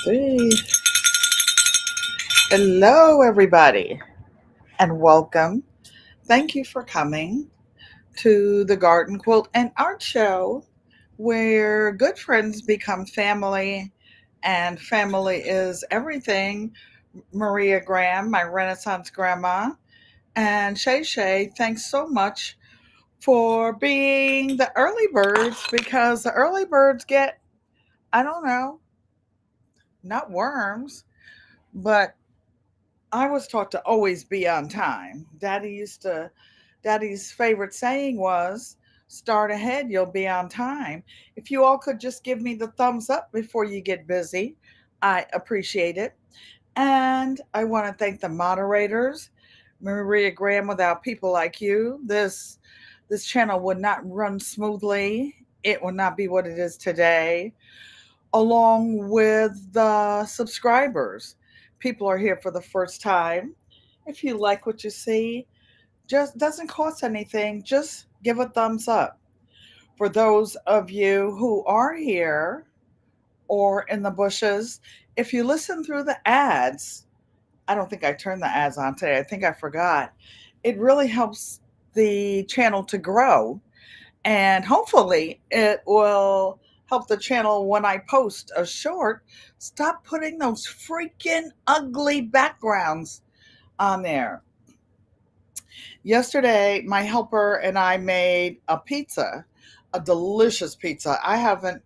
See. Hello, everybody, and welcome. Thank you for coming to the Garden Quilt and Art Show, where good friends become family, and family is everything. Maria Graham, my Renaissance grandma, and Shay Shay, thanks so much for being the early birds because the early birds get, I don't know, not worms, but I was taught to always be on time. Daddy's favorite saying was, start ahead, you'll be on time. If you all could just give me the thumbs up before you get busy, I appreciate it. And I want to thank the moderators. Maria Graham, without people like you, this channel would not run smoothly. It would not be what it is today, along with the subscribers. People are here for the first time. If you like what you see, just doesn't cost anything. Just give a thumbs up. For those of you who are here or in the bushes, if you listen through the ads, I don't think I turned the ads on today. I think I forgot. It really helps the channel to grow, and hopefully it will help the channel when I post a short. Stop putting those freaking ugly backgrounds on there. Yesterday, my helper and I made a pizza, a delicious pizza. I haven't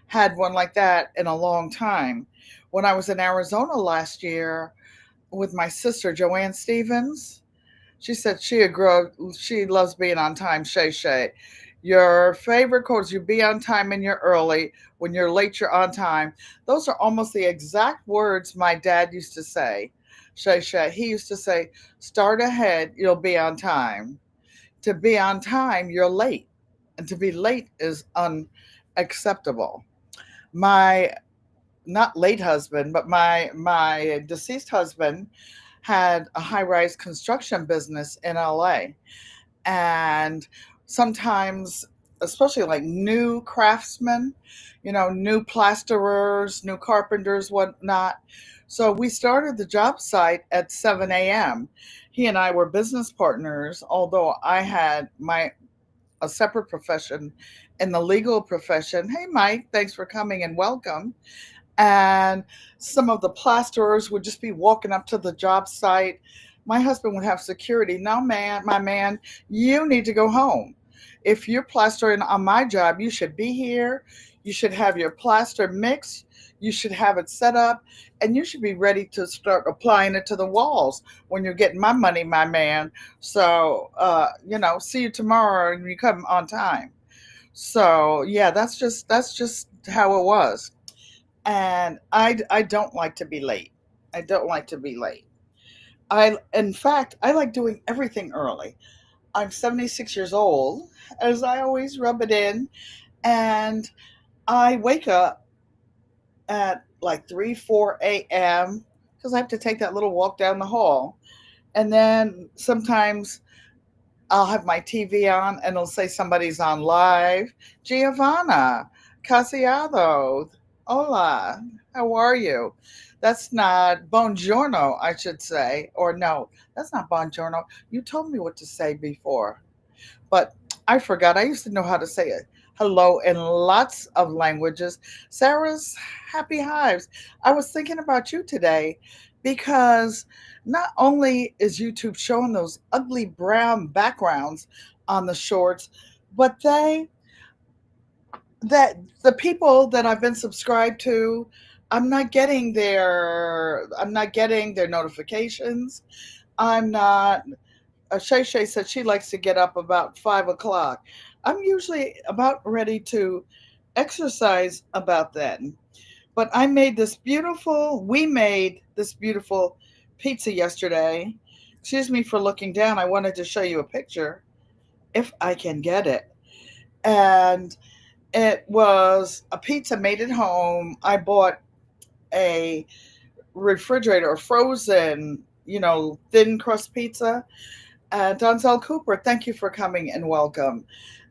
had one like that in a long time. When I was in Arizona last year with my sister, Joanne Stevens, she said she loves being on time, Shay Shay. Your favorite quotes, you be on time and you're early. When you're late, you're on time. Those are almost the exact words my dad used to say. Shay Shay. He used to say, start ahead, you'll be on time. To be on time, you're late. And to be late is unacceptable. My not late husband, but my deceased husband had a high rise construction business in LA. And sometimes, especially like new craftsmen, new plasterers, new carpenters, whatnot. So we started the job site at 7 a.m. He and I were business partners, although I had a separate profession in the legal profession. Hey, Mike, thanks for coming and welcome. And some of the plasterers would just be walking up to the job site. My husband would have security. No, man, my man, you need to go home. If you're plastering on my job, you should be here. You should have your plaster mixed. You should have it set up, and you should be ready to start applying it to the walls when you're getting my money, my man. So, see you tomorrow, and you come on time. So, yeah, that's just how it was. And I don't like to be late. I don't like to be late. In fact, I like doing everything early. I'm 76 years old, as I always rub it in, and I wake up at like 3, 4 a.m. because I have to take that little walk down the hall. And then sometimes I'll have my TV on and it'll say somebody's on live. Giovanna Casiado, hola, how are you? That's not buongiorno, I should say. Or no, that's not buongiorno. You told me what to say before, but I forgot. I used to know how to say it. Hello in lots of languages. Sarah's Happy Hives. I was thinking about you today because not only is YouTube showing those ugly brown backgrounds on the shorts, but that the people that I've been subscribed to, I'm not getting their notifications. I'm not Shay Shay said she likes to get up about 5 o'clock. I'm usually about ready to exercise about then. But we made this beautiful pizza yesterday. Excuse me for looking down. I wanted to show you a picture if I can get it. And it was a pizza made at home. I bought a refrigerator, a frozen, thin crust pizza. Donzel Cooper, thank you for coming and welcome.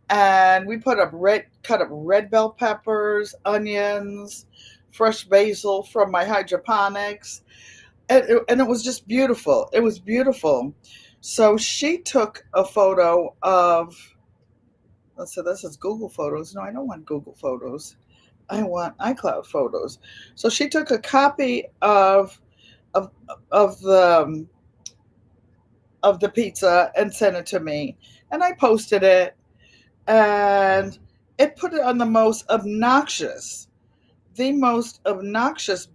And we cut up red bell peppers, onions, fresh basil from my hydroponics. And it was just beautiful. It was beautiful. So she took a photo of, let's say this is Google Photos. No, I don't want Google Photos. I want iCloud Photos. So she took a copy of of the of the pizza and sent it to me, and I posted it, and it put it on the most obnoxious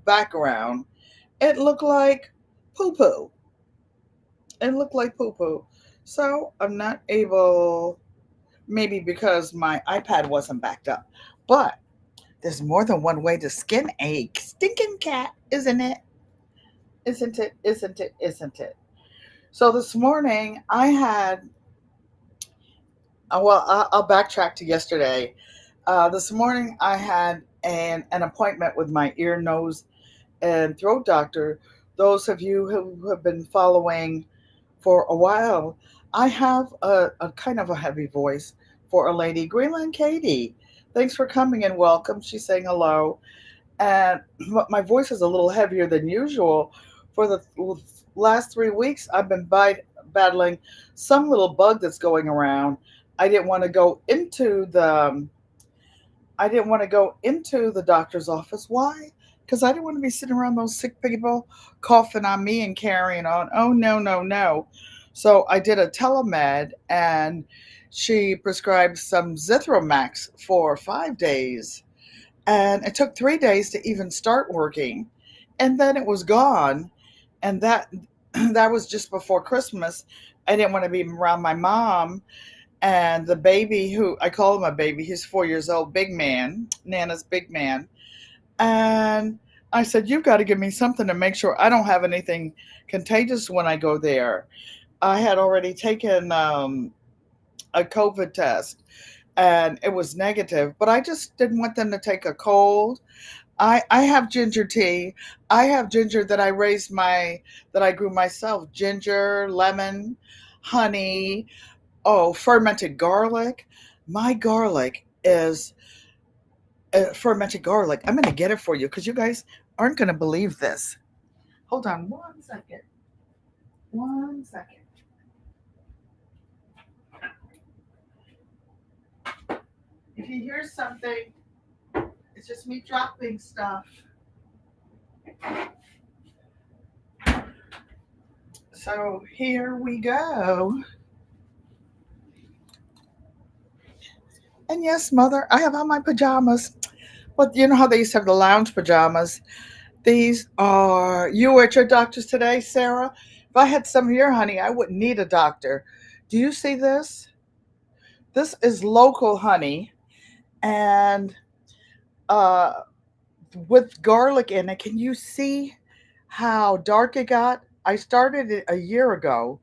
background. It looked like poo poo. It looked like poo poo. So I'm not able, maybe because my iPad wasn't backed up, but there's more than one way to skin a stinking cat, isn't it? Isn't it? Isn't it? Isn't it? So this morning I had, I'll backtrack to yesterday. This morning I had an appointment with my ear, nose, and throat doctor. Those of you who have been following for a while, I have a kind of a heavy voice for a lady. Greenland Katie, thanks for coming and welcome. She's saying hello. And my voice is a little heavier than usual. For the last 3 weeks, I've been battling some little bug that's going around. I didn't want to go into the I didn't want to go into the doctor's office. Why? Because I didn't want to be sitting around those sick people coughing on me and carrying on. Oh, no, no, no. So I did a telemed, and she prescribed some Zithromax for 5 days. And it took 3 days to even start working. And then it was gone. And that was just before Christmas. I didn't want to be around my mom and the baby, who I call him a baby, he's 4 years old, big man, Nana's big man. And I said, you've got to give me something to make sure I don't have anything contagious when I go there. I had already taken a COVID test and it was negative, but I just didn't want them to take a cold. I have ginger tea. I have ginger that I grew myself, ginger, lemon, honey. Oh, fermented garlic. My garlic is fermented garlic. I'm going to get it for you because you guys aren't going to believe this. Hold on 1 second. 1 second. If you hear something, it's just me dropping stuff. So here we go. And yes, mother, I have on my pajamas. But you know how they used to have the lounge pajamas? These are, you were at your doctor's today, Sarah? If I had some of your honey, I wouldn't need a doctor. Do you see this? This is local honey, and uh, with garlic in it. Can you see how dark it got? I started it a year ago,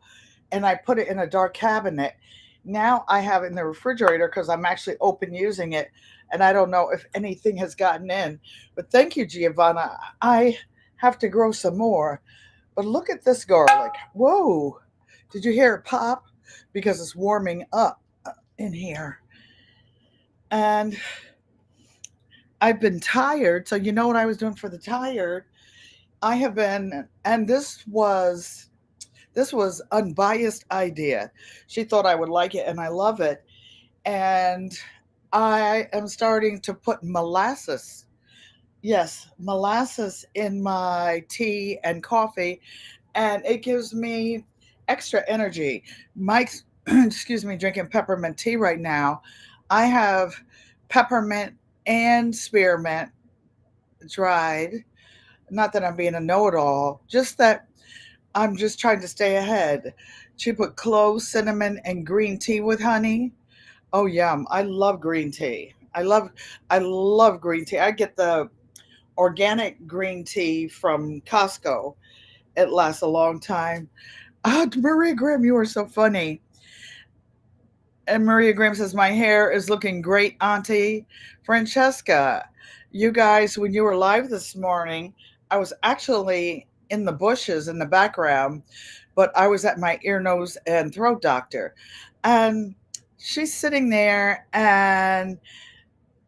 and I put it in a dark cabinet. Now I have it in the refrigerator because I'm actually open using it, and I don't know if anything has gotten in. But thank you, Giovanna. I have to grow some more. But look at this garlic. Whoa. Did you hear it pop? Because it's warming up in here. And I've been tired. So, you know what I was doing for the tired? I have been, and this was unbiased idea. She thought I would like it, and I love it. And I am starting to put molasses, yes, molasses in my tea and coffee, and it gives me extra energy. Mike's, excuse me, drinking peppermint tea right now. I have peppermint and spearmint dried. Not that I'm being a know it all, just that I'm just trying to stay ahead. She put cloves, cinnamon, and green tea with honey. Oh, yum. I love green tea. I love green tea. I get the organic green tea from Costco. It lasts a long time. Ah, Maria Graham, you are so funny. And Maria Graham says, my hair is looking great, Auntie Francesca. You guys, when you were live this morning, I was actually in the bushes in the background, but I was at my ear, nose, and throat doctor. And she's sitting there, and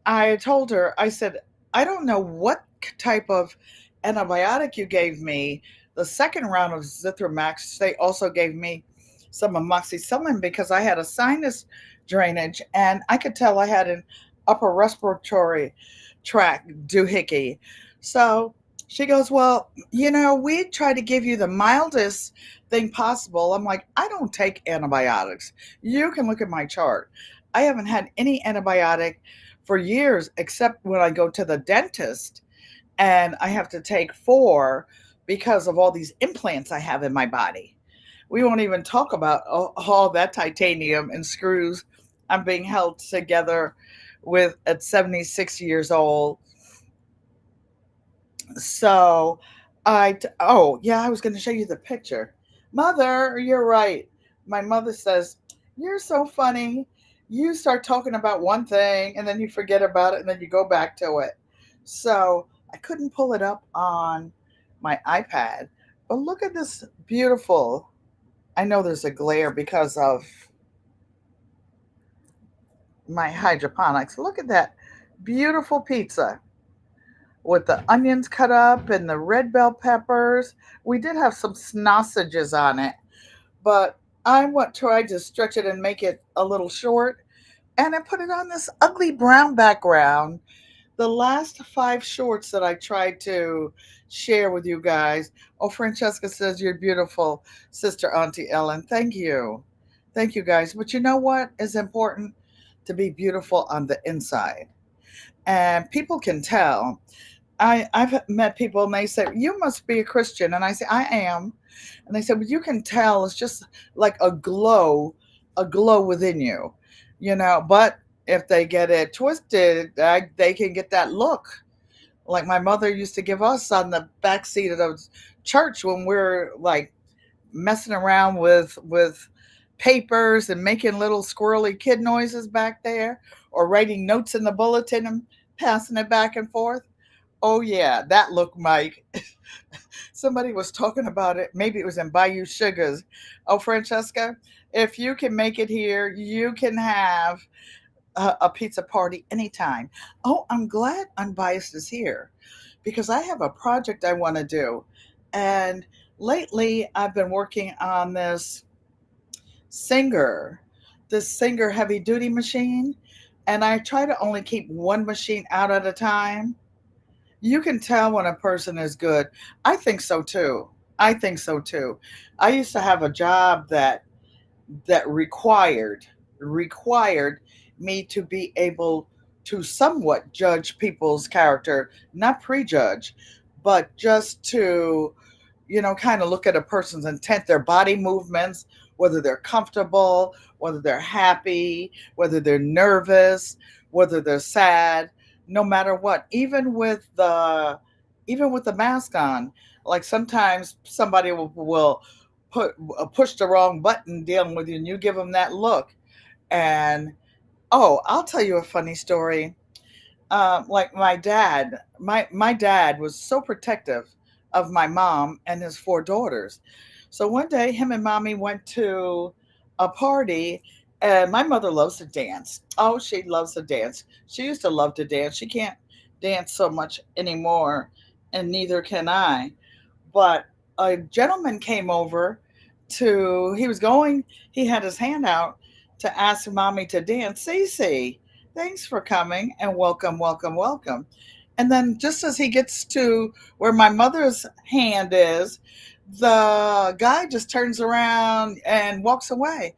I told her, I said, I don't know what type of antibiotic you gave me, the second round of Zithromax, they also gave me some amoxicillin because I had a sinus drainage and I could tell I had an upper respiratory tract doohickey. So she goes, well, we try to give you the mildest thing possible. I'm like, I don't take antibiotics. You can look at my chart. I haven't had any antibiotic for years, except when I go to the dentist and I have to take four because of all these implants I have in my body. We won't even talk about all that titanium and screws I'm being held together with at 76 years old. So oh, yeah, I was going to show you the picture. Mother, you're right. My mother says, you're so funny. You start talking about one thing and then you forget about it and then you go back to it. So I couldn't pull it up on my iPad, but look at this beautiful. I know there's a glare because of my hydroponics. Look at that beautiful pizza with the onions cut up and the red bell peppers. We did have some sausages on it, but tried to stretch it and make it a little short, and I put it on this ugly brown background. The last five shorts that I tried to share with you guys. Oh, Francesca says you're beautiful, Sister Auntie Ellen. Thank you. Thank you, guys. But you know what is important? To be beautiful on the inside. And people can tell. I've met people and they say, you must be a Christian. And I say, I am. And they said, well, you can tell it's just like a glow within you, but if they get it twisted, they can get that look like my mother used to give us on the back seat of the church when we're like messing around with papers and making little squirrely kid noises back there, or writing notes in the bulletin and passing it back and forth. Oh yeah, that look, Mike. Somebody was talking about it. Maybe it was in Bayou Sugars. Oh, Francesca, if you can make it here, you can have a pizza party anytime. Oh, I'm glad Unbiased is here because I have a project I want to do. And lately, I've been working on Singer, this Singer heavy duty machine. And I try to only keep one machine out at a time. You can tell when a person is good. I think so too. I think so too. I used to have a job that required me to be able to somewhat judge people's character, not prejudge, but just to kind of look at a person's intent, their body movements, whether they're comfortable, whether they're happy, whether they're nervous, whether they're sad, no matter what. Even with the mask on, like sometimes somebody will push the wrong button dealing with you, and you give them that look. And oh, I'll tell you a funny story. Like my dad was so protective of my mom and his four daughters. So one day, him and mommy went to a party, and my mother loves to dance. Oh, she loves to dance. She used to love to dance. She can't dance so much anymore, and neither can I. But a gentleman came over he had his hand out to ask mommy to dance. Cece, thanks for coming and welcome, welcome, welcome. And then just as he gets to where my mother's hand is, the guy just turns around and walks away.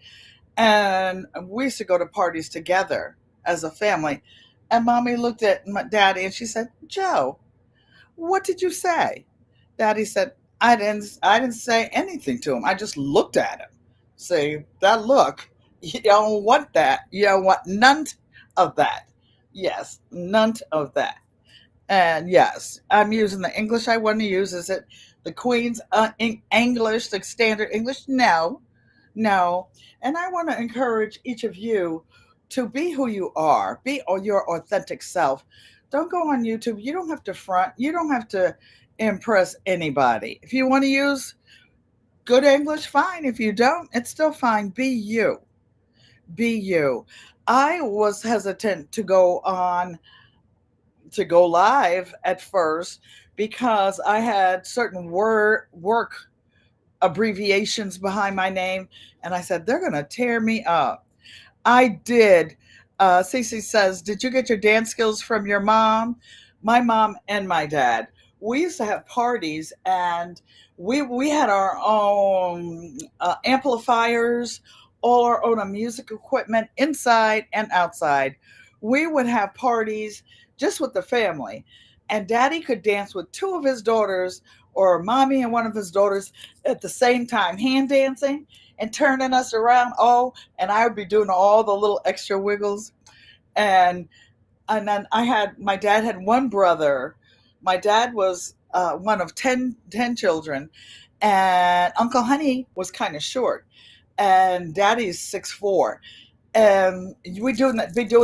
And we used to go to parties together as a family. And mommy looked at my daddy and she said, Joe, what did you say? Daddy said, I didn't say anything to him. I just looked at him. See, that look, you don't want that. You don't want none of that. Yes, none of that. And yes, I'm using the English I want to use. Is it the Queen's English, the standard English? No, no. And I want to encourage each of you to be who you are, be your authentic self. Don't go on YouTube. You don't have to front, you don't have to impress anybody. If you want to use good English, fine. If you don't, it's still fine. Be you. Be you. I was hesitant to go on to go live at first because I had certain work abbreviations behind my name, and I said they're gonna tear me up. I did. Cece says, "Did you get your dance skills from your mom?" My mom and my dad. We used to have parties, and we had our own amplifiers, all our own music equipment, inside and outside. We would have parties just with the family, and Daddy could dance with two of his daughters, or mommy and one of his daughters at the same time, hand dancing and turning us around. Oh, and I would be doing all the little extra wiggles. And then my dad had one brother. My dad was one of ten children, and Uncle Honey was kind of short, and Daddy's 6'4". We be doing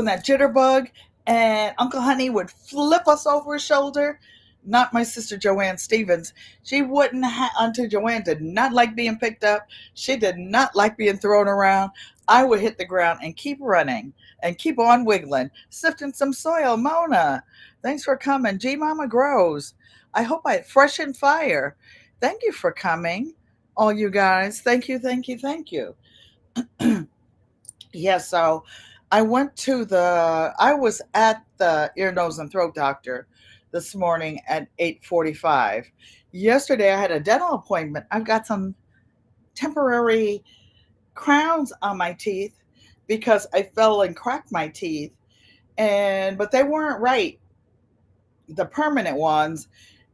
that jitterbug, and Uncle Honey would flip us over his shoulder. Not my sister Joanne Stevens. She wouldn't. Until Joanne did not like being picked up. She did not like being thrown around. I would hit the ground and keep running and keep on wiggling, sifting some soil. Mona, thanks for coming. G Mama Grows. I hope I fresh and fire. Thank you for coming, all you guys. Thank you, thank you, thank you. Yeah, so I was at the ear, nose, and throat doctor this morning at 8:45. Yesterday I had a dental appointment. I've got some temporary crowns on my teeth because I fell and cracked my teeth, and but they weren't right, the permanent ones.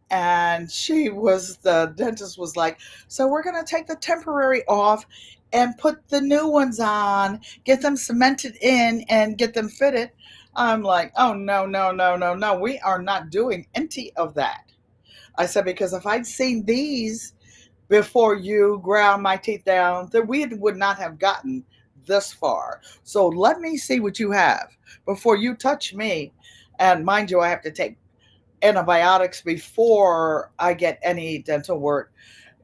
And the dentist was like, so we're going to take the temporary off and put the new ones on, get them cemented in and get them fitted. I'm like, oh, no, no, no, no, no, we are not doing any of that. I said, because if I'd seen these before you ground my teeth down, then we would not have gotten this far. So let me see what you have before you touch me. And mind you, I have to take antibiotics before I get any dental work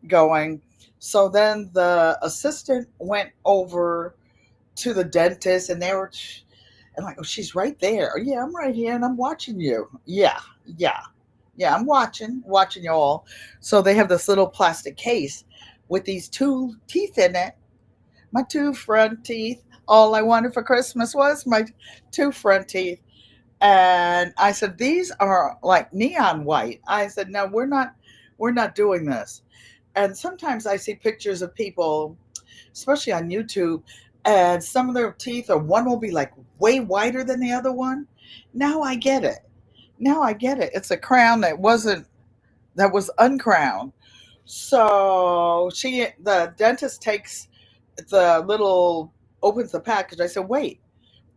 going. So then the assistant went over to the dentist, and they were, and like, oh, she's right there. Oh, yeah, I'm right here and I'm watching you. Yeah, yeah, yeah, I'm watching you all. So they have this little plastic case with these two teeth in it, my two front teeth. All I wanted for Christmas was my two front teeth. And I said, these are like neon white. I said, no, we're not doing this. And sometimes I see pictures of people, especially on YouTube, and some of their teeth, or one will be like way whiter than the other one. Now I get it. Now I get it. It's a crown that was uncrowned. So the dentist takes the little, opens the package. I said, wait,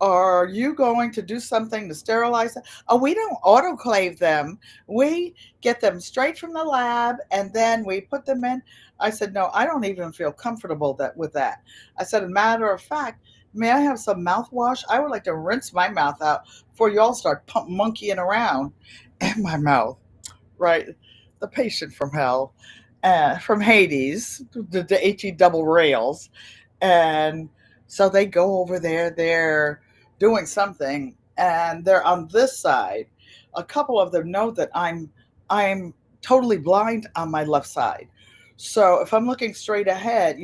are you going to do something to sterilize them? Oh, we don't autoclave them. We get them straight from the lab and then we put them in. I said, no, I don't even feel comfortable with that. I said, a matter of fact, may I have some mouthwash? I would like to rinse my mouth out before you all start monkeying around in my mouth. Right? The patient from hell, from Hades, the HE double rails. And so they go over there, they're doing something, and they're on this side. A couple of them know that I'm totally blind on my left side. So if I'm looking straight ahead,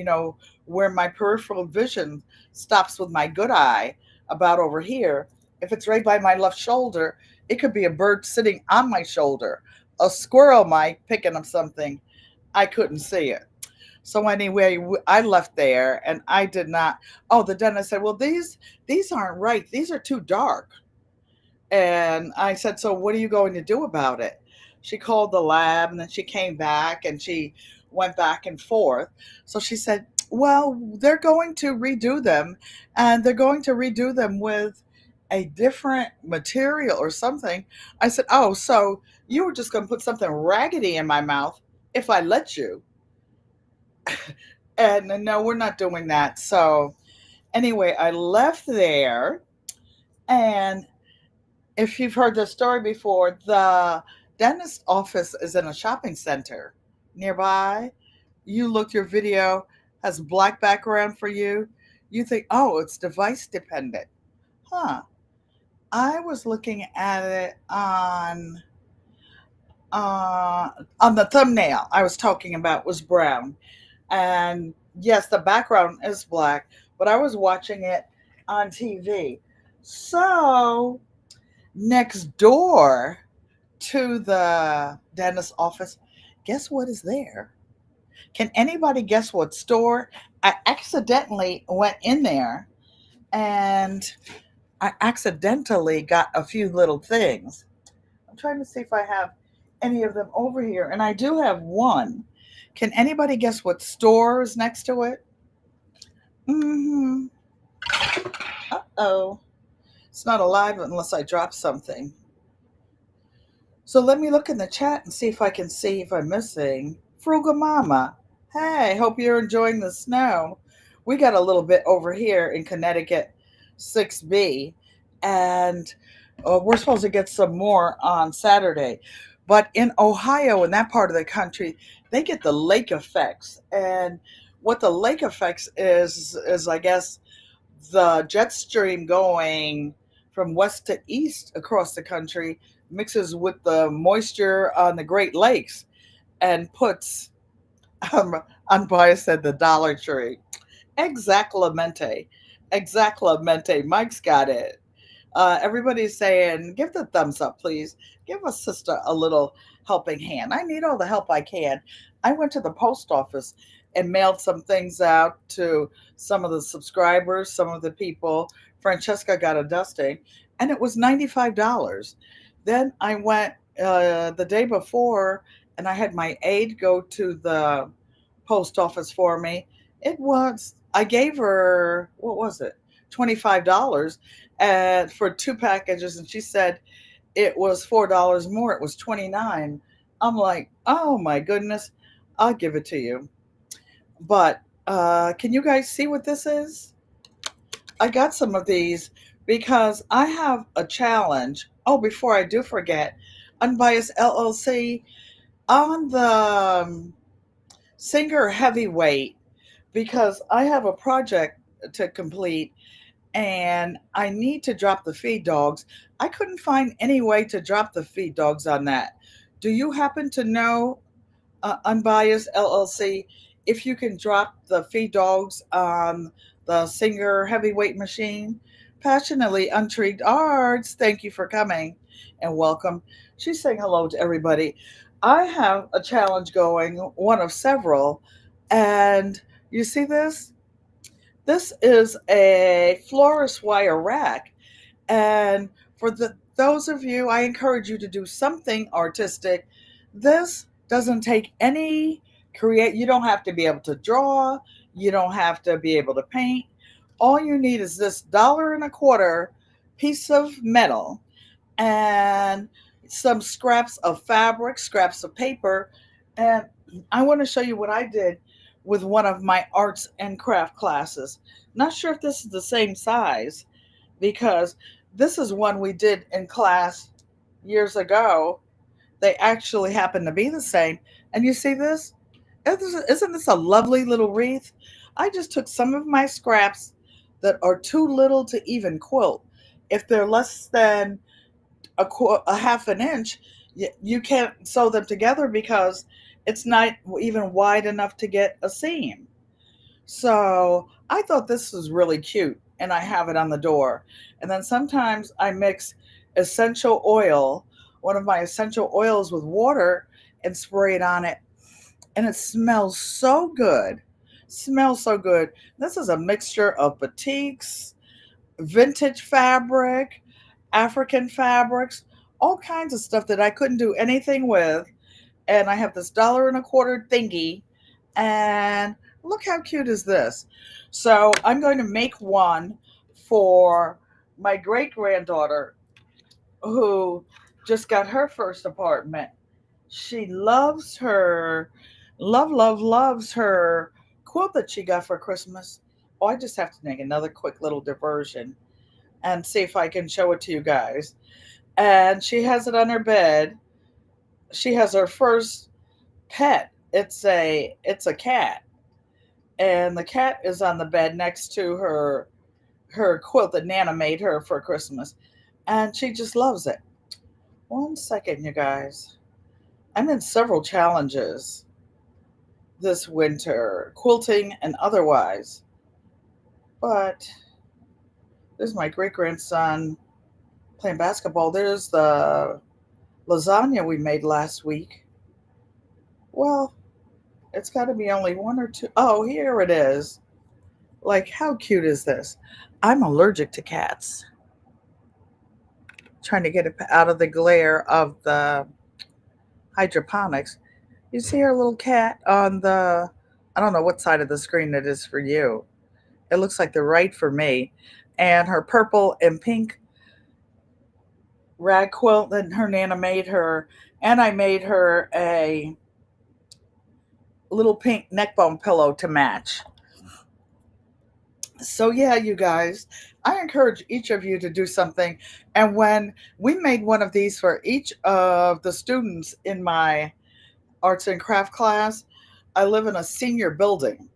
where my peripheral vision stops with my good eye, about over here, if it's right by my left shoulder, it could be a bird sitting on my shoulder, a squirrel might picking up something. I couldn't see it. So anyway, I left there and I did not. Oh, the dentist said, "Well, these aren't right. These are too dark." And I said, "So what are you going to do about it?" She called the lab and then she came back and she went back and forth. So she said, "Well, they're going to redo them, and they're going to redo them with a different material or something." I said, "Oh, so you were just going to put something raggedy in my mouth if I let you?" And no, we're not doing that. So anyway, I left there. And if you've heard this story before, the dentist office is in a shopping center nearby. You look, your video has black background for you. You think, oh, it's device dependent. Huh. I was looking at it on the thumbnail I was talking about was brown. And yes, the background is black, but I was watching it on TV. So next door to the dentist's office, guess what is there? Can anybody guess what store? I accidentally went in there and I accidentally got a few little things. I'm trying to see if I have any of them over here, and I do have one. Can anybody guess what store is next to it? Mm-hmm. Uh-oh. It's not alive unless I drop something. So let me look in the chat and see if I can see if I'm missing. Frugal Mama. Hey, hope you're enjoying the snow. We got a little bit over here in Connecticut 6B, and we're supposed to get some more on Saturday. But in Ohio, in that part of the country, they get the lake effects. And what the lake effects is I guess, the jet stream going from west to east across the country mixes with the moisture on the Great Lakes and puts, um, unbiased said, the Dollar Tree. Exactamente. Exactamente. Mike's got it. Everybody's saying, give the thumbs up, please. Give a sister a little helping hand. I need all the help I can. I went to the post office and mailed some things out to some of the subscribers, some of the people. Francesca got a dusting, and it was $95. Then I went the day before, and I had my aide go to the post office for me. I gave her, what was it? $25 and for two packages, and she said it was $4 more. It was 29. I'm like, oh my goodness, I'll give it to you. But can you guys see what this is? I got some of these because I have a challenge. Oh, before I do forget, Unbiased LLC on the Singer Heavyweight, because I have a project to complete and I need to drop the feed dogs. I couldn't find any way to drop the feed dogs on that. Do you happen to know, Unbiased LLC, if you can drop the feed dogs on the Singer Heavyweight machine? Passionately Intrigued Arts, thank you for coming and welcome. She's saying hello to everybody. I have a challenge going, one of several, and you see this? This is a florist wire rack, and for those of you, I encourage you to do something artistic. This doesn't take any create. You don't have to be able to draw. You don't have to be able to paint. All you need is this dollar and a quarter piece of metal and some scraps of fabric, scraps of paper. And I want to show you what I did with one of my arts and craft classes. Not sure if this is the same size because this is one we did in class years ago. They actually happen to be the same. And you see this? Isn't this a lovely little wreath? I just took some of my scraps that are too little to even quilt. If they're less than a half an inch, you can't sew them together because it's not even wide enough to get a seam. So I thought this was really cute, and I have it on the door. And then sometimes I mix essential oil, one of my essential oils, with water and spray it on it, and it smells so good. Smells so good. This is a mixture of batiks, vintage fabric, African fabrics, all kinds of stuff that I couldn't do anything with. And I have this dollar and a quarter thingy. And look how cute is this. So I'm going to make one for my great granddaughter who just got her first apartment. She loves her, loves her quilt that she got for Christmas. Oh, I just have to make another quick little diversion and see if I can show it to you guys. And she has it on her bed. She has her first pet. It's a cat, and the cat is on the bed next to her quilt that Nana made her for Christmas. and she just loves it. One second, you guys. I'm in several challenges this winter, quilting and otherwise. But there's my great grandson playing basketball. There's the lasagna we made last week. Well, it's got to be only one or two. Oh, here it is. Like, how cute is this? I'm allergic to cats. Trying to get it out of the glare of the hydroponics. You see our little cat on the, I don't know what side of the screen it is for you. It looks like the right for me. And her purple and pink rag quilt that her Nana made her. And I made her a little pink neck bone pillow to match. So, yeah, you guys, I encourage each of you to do something. And when we made one of these for each of the students in my arts and craft class, I live in a senior building.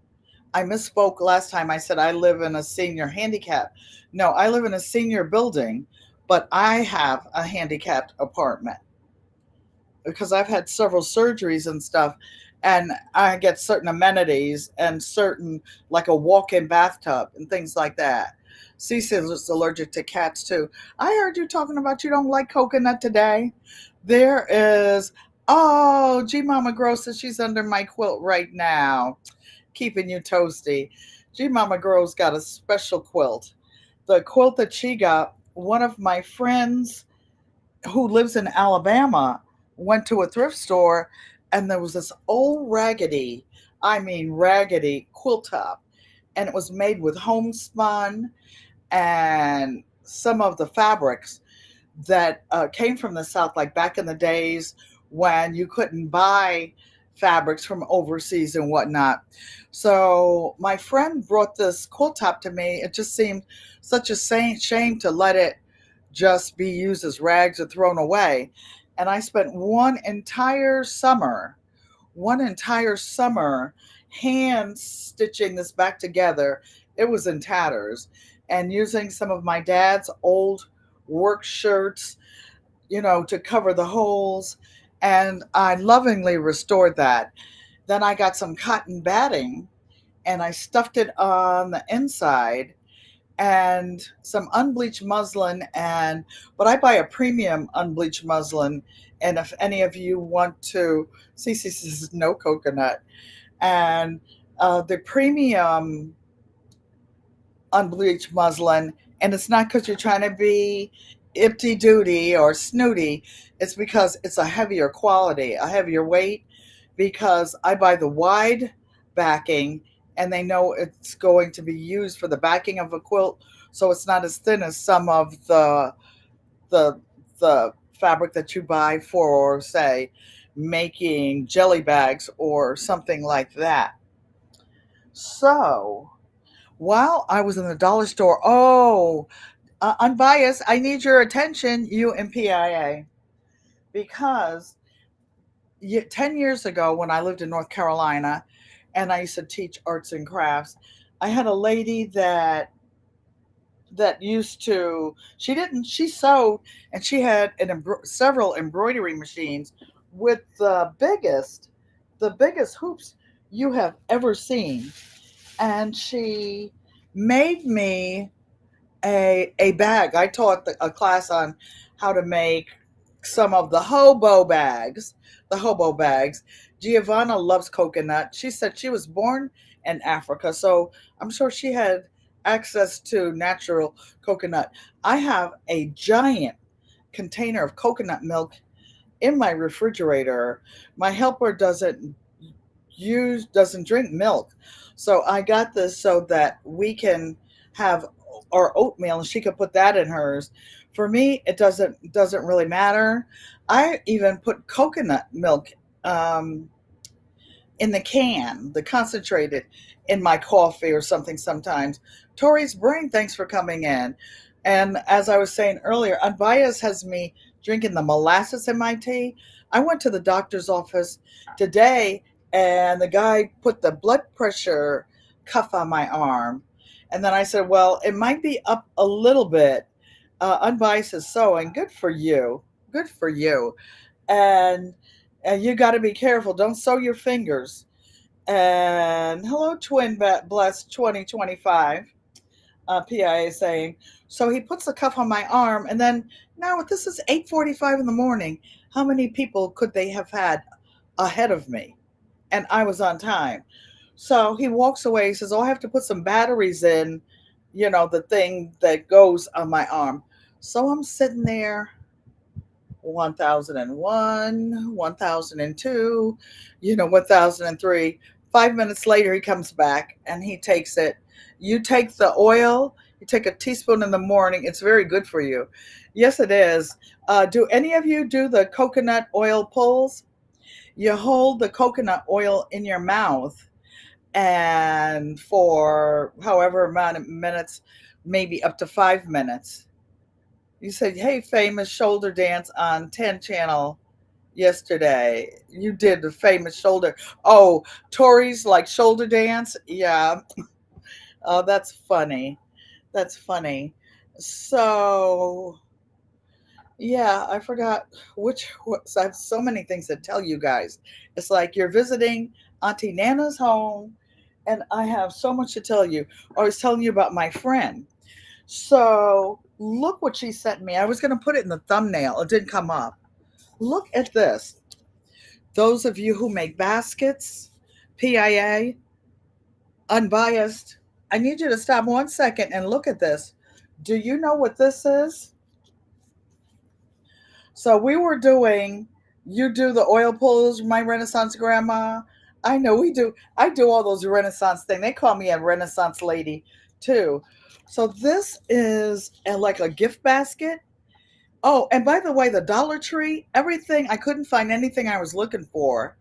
I misspoke last time. I said I live in a senior handicap. No, I live in a senior building, but I have a handicapped apartment because I've had several surgeries and stuff, and I get certain amenities and certain, like a walk-in bathtub and things like that. Cecil's allergic to cats too. I heard you talking about you don't like coconut today. There is, oh, G Mama Gross says she's under my quilt right now, keeping you toasty. G Mama Gross got a special quilt. The quilt that she got, one of my friends who lives in Alabama went to a thrift store, and there was this old raggedy, I mean raggedy quilt top, and it was made with homespun and some of the fabrics that came from the South, like back in the days when you couldn't buy fabrics from overseas and whatnot. So my friend brought this quilt top to me. It just seemed such a shame to let it just be used as rags or thrown away. And I spent one entire summer hand stitching this back together. It was in tatters, and using some of my dad's old work shirts, to cover the holes. And I lovingly restored that. Then I got some cotton batting and I stuffed it on the inside, and some unbleached muslin, and but I buy a premium unbleached muslin. And if any of you want to, Cece says no coconut, and the premium unbleached muslin, and it's not because you're trying to be ipty duty or snooty. It's because it's a heavier quality, a heavier weight, because I buy the wide backing, and they know it's going to be used for the backing of a quilt, so it's not as thin as some of the the fabric that you buy for, say, making jelly bags or something like that. So while I was in the dollar store, oh, unbiased, I need your attention, you and PIA, because 10 years ago when I lived in North Carolina and I used to teach arts and crafts, I had a lady that used to, she sewed, and she had several embroidery machines with the biggest hoops you have ever seen. And she made me a bag. I taught a class on how to make some of the hobo bags. The hobo bags. Giovanna loves coconut. She said she was born in Africa, so I'm sure she had access to natural coconut. I have a giant container of coconut milk in my refrigerator. My helper doesn't drink milk. So I got this so that we can have our oatmeal, and she could put that in hers. For me, it doesn't really matter. I even put coconut milk um, in the can, the concentrated, in my coffee or something sometimes. Tori's brain, thanks for coming in. And as I was saying earlier, Unbiased has me drinking the molasses in my tea. I went to the doctor's office today, and the guy put the blood pressure cuff on my arm. And then I said, well, it might be up a little bit. Unbiased is sewing. Good for you. Good for you. And you got to be careful. Don't sew your fingers. And hello, Twin Blessed 2025. PIA saying, so he puts the cuff on my arm, and then now this is 8:45 in the morning. How many people could they have had ahead of me? And I was on time. So he walks away. He says, oh, I have to put some batteries in, the thing that goes on my arm. So I'm sitting there, 1001, 1002, 1003. 5 minutes later, he comes back and he takes it. You take the oil, you take a teaspoon in the morning. It's very good for you. Yes, it is. Do any of you do the coconut oil pulls? You hold the coconut oil in your mouth and for however amount of minutes, maybe up to 5 minutes. You said, hey, famous shoulder dance on 10 channel yesterday. You did the famous shoulder. Oh, Tori's like shoulder dance? Yeah. Oh, that's funny. That's funny. So, yeah, I forgot I have so many things to tell you guys. It's like you're visiting Auntie Nana's home, and I have so much to tell you. I was telling you about my friend. So, look what she sent me. I was going to put it in the thumbnail, it didn't come up. Look at this. Those of you who make baskets, PIA, unbiased, I need you to stop 1 second and look at this. Do you know what this is? So we were doing, you do the oil pulls, my Renaissance grandma. I know we do. I do all those Renaissance things. They call me a Renaissance lady too. So this is like a gift basket. Oh, and by the way, the Dollar Tree, everything, I couldn't find anything I was looking for.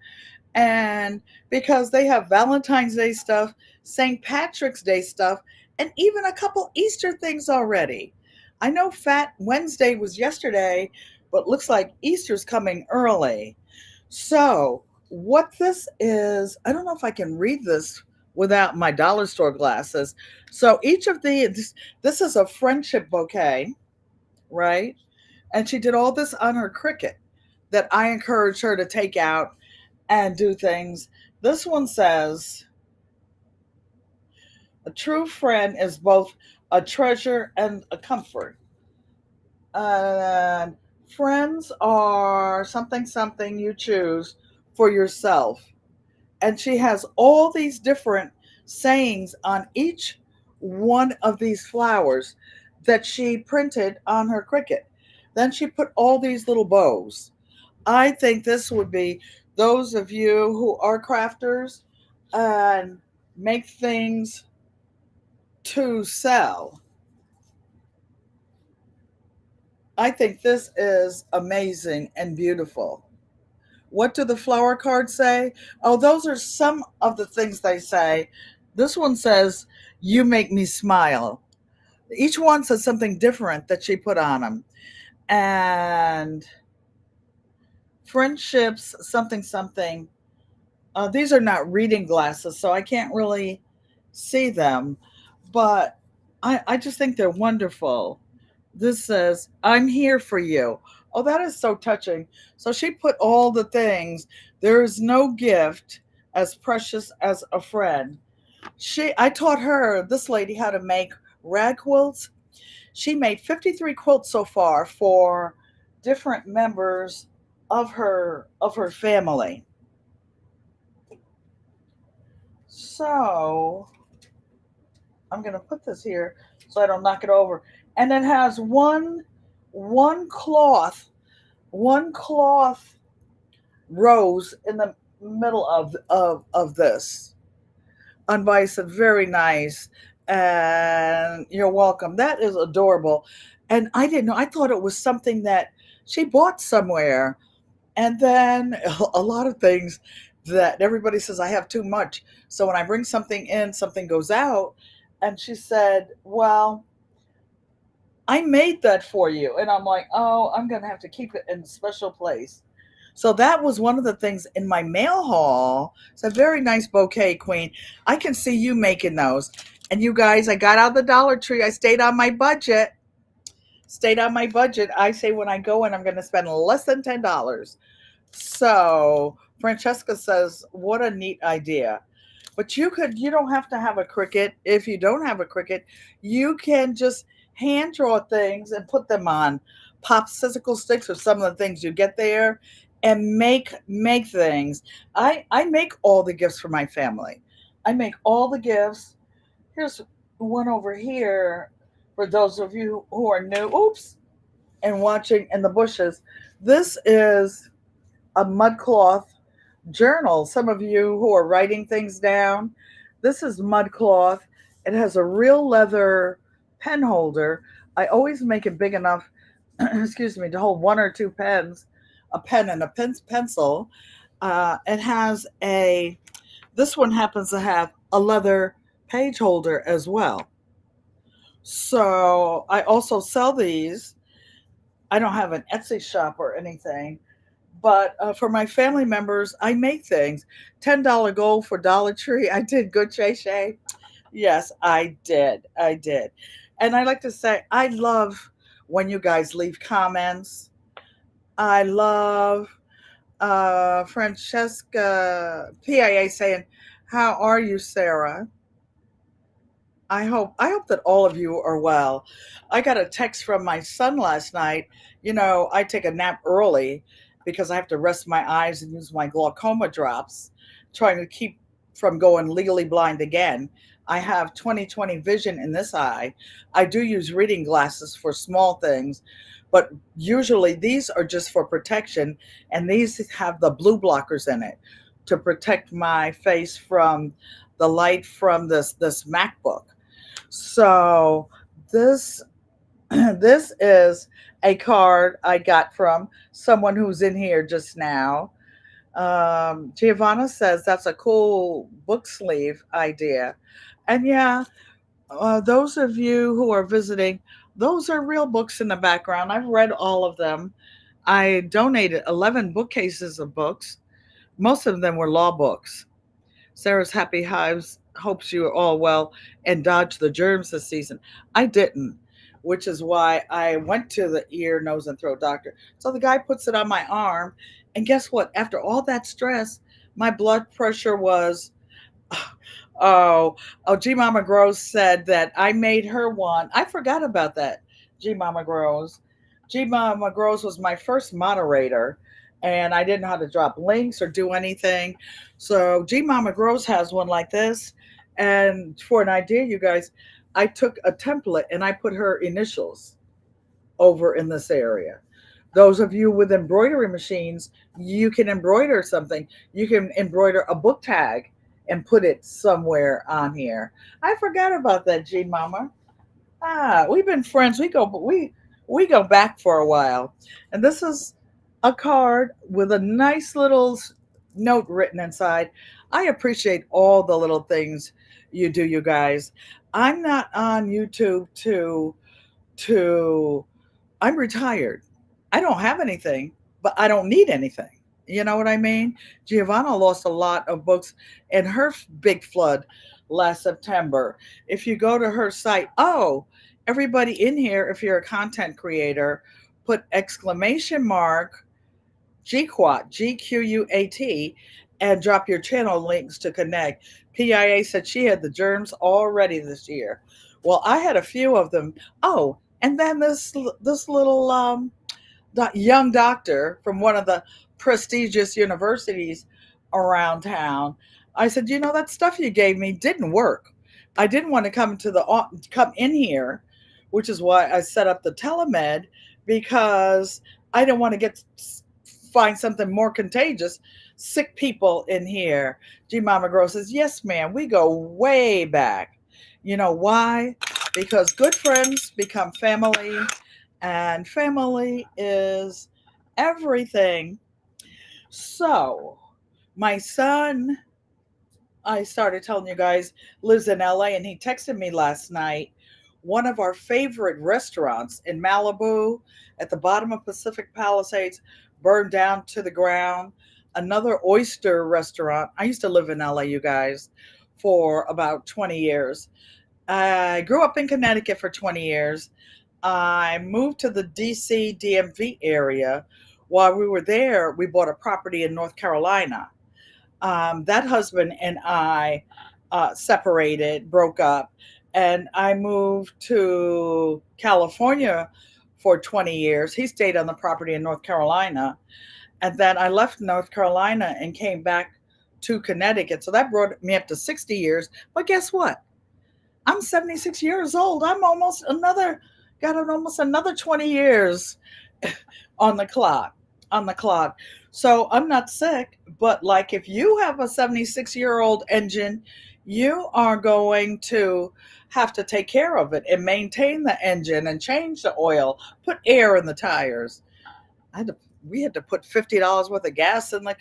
And because they have Valentine's Day stuff, St. Patrick's Day stuff, and even a couple Easter things already. I know Fat Wednesday was yesterday, but looks like Easter's coming early. So, what this is, I don't know if I can read this without my dollar store glasses. So, each of these, this is a friendship bouquet, right? And she did all this on her Cricut that I encouraged her to take out and do things. This one says, a true friend is both a treasure and a comfort. And friends are something, something you choose for yourself. And she has all these different sayings on each one of these flowers that she printed on her Cricut. Then she put all these little bows. I think this would be those of you who are crafters and make things to sell. I think this is amazing and beautiful. What do the flower cards say? Oh, those are some of the things they say. This one says, you make me smile. Each one says something different that she put on them. And friendships, something, something. These are not reading glasses, so I can't really see them, but I just think they're wonderful. This says, I'm here for you. Oh, that is so touching. So she put all the things. There is no gift as precious as a friend. I taught her, this lady, how to make rag quilts. She made 53 quilts so far for different members of her family. So I'm gonna put this here so I don't knock it over. And it has one cloth, one cloth rose in the middle of this. Unbiased, very nice. And you're welcome. That is adorable. And I didn't know, I thought it was something that she bought somewhere. And then a lot of things that everybody says I have too much. So when I bring something in, something goes out. And she said, well, I made that for you. And I'm like, oh, I'm going to have to keep it in a special place. So that was one of the things in my mail haul. It's a very nice bouquet, Queen. I can see you making those. And you guys, I got out of the Dollar Tree. I stayed on my budget. stayed on my budget. I say when I go in, I'm going to spend less than $10. So Francesca says, what a neat idea. But you don't have to have a Cricut. If you don't have a Cricut, you can just hand draw things and put them on popsicle sticks or some of the things you get there and make things. I make all the gifts for my family. I make all the gifts. Here's one over here for those of you who are new. Oops, and watching in the bushes. This is a mud cloth journal. Some of you who are writing things down, this is mud cloth. It has a real leather pen holder. I always make it big enough, excuse me, to hold one or two pens, a pen and a pencil. It has this one happens to have a leather page holder as well. So I also sell these. I don't have an Etsy shop or anything, but for my family members, I make things. $10 goal for Dollar Tree. I did good, Shay Shay. Yes, I did. I did. And I like to say, I love when you guys leave comments. I love Francesca PIA saying, "How are you, Sarah?" I hope that all of you are well. I got a text from my son last night. You know, I take a nap early because I have to rest my eyes and use my glaucoma drops, trying to keep from going legally blind again. I have 20/20 vision in this eye. I do use reading glasses for small things, but usually these are just for protection, and these have the blue blockers in it to protect my face from the light from this MacBook. So this this is a card I got from someone who's in here just now. Giovanna says that's a cool book sleeve idea. And yeah, those of you who are visiting, those are real books in the background. I've read all of them. I donated 11 bookcases of books. Most of them were law books. Sarah's Happy Hives hopes you are all well and dodge the germs this season. I didn't, which is why I went to the ear, nose, and throat doctor. So the guy puts it on my arm. And guess what? After all that stress, my blood pressure was oh, G Mama Grows said that I made her one. I forgot about that. G Mama Grows. G Mama Grows was my first moderator, and I didn't know how to drop links or do anything. So G Mama Grows has one like this. And for an idea, you guys, I took a template and I put her initials over in this area. Those of you with embroidery machines, you can embroider something. You can embroider a book tag and put it somewhere on here. I forgot about that, G Mama. We've been friends. We go back for a while. And this is a card with a nice little note written inside. I appreciate all the little things you do, you guys. I'm not on YouTube to I'm retired. I don't have anything, but I don't need anything. You know what I mean? Giovanna lost a lot of books in her big flood last September. If you go to her site, oh, everybody in here, if you're a content creator, put exclamation mark GQUAT, GQUAT, and drop your channel links to connect. PIA said she had the germs already this year. Well, I had a few of them. Oh, and then this little young doctor from one of the prestigious universities around town. I said, you know, that stuff you gave me didn't work. I didn't want to come in here, which is why I set up the telemed because I didn't want to find something more contagious. Sick people in here. G Mama Grow says, yes, ma'am, we go way back. You know why? Because good friends become family, and family is everything. So, my son, I started telling you guys, lives in LA, and he texted me last night. One of our favorite restaurants in Malibu at the bottom of Pacific Palisades burned down to the ground. Another oyster restaurant. I used to live in LA, you guys, for about 20 years. I grew up in Connecticut for 20 years. I moved to the DC DMV area. While we were there, we bought a property in North Carolina. That husband and I separated, broke up, and I moved to California for 20 years. He stayed on the property in North Carolina. And then I left North Carolina and came back to Connecticut. So that brought me up to 60 years. But guess what? I'm 76 years old. Got almost another 20 years on the clock. On the clock. So I'm not sick, but like if you have a 76-year-old engine, you are going to have to take care of it and maintain the engine and change the oil, put air in the tires. I had to, we had to put $50 worth of gas in the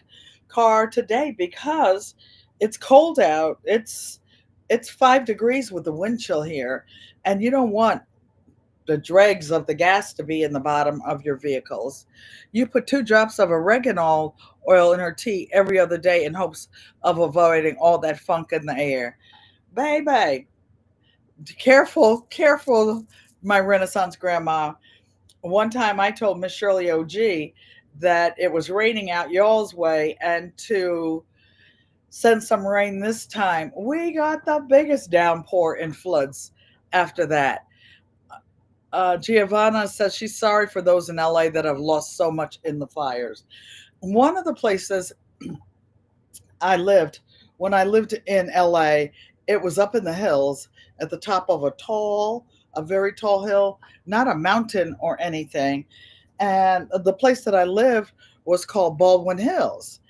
car today because it's cold out. It's 5 degrees with the wind chill here, and you don't want the dregs of the gas to be in the bottom of your vehicles. You put 2 drops of oregano oil in her tea every other day in hopes of avoiding all that funk in the air. Baby, careful, careful, my Renaissance grandma. One time I told Miss Shirley OG that it was raining out y'all's way and to send some rain this time. We got the biggest downpour and floods after that. Giovanna says she's sorry for those in LA that have lost so much in the fires. One of the places I lived, when I lived in LA, it was up in the hills at the top of a very tall hill, not a mountain or anything. And the place that I lived was called Baldwin Hills.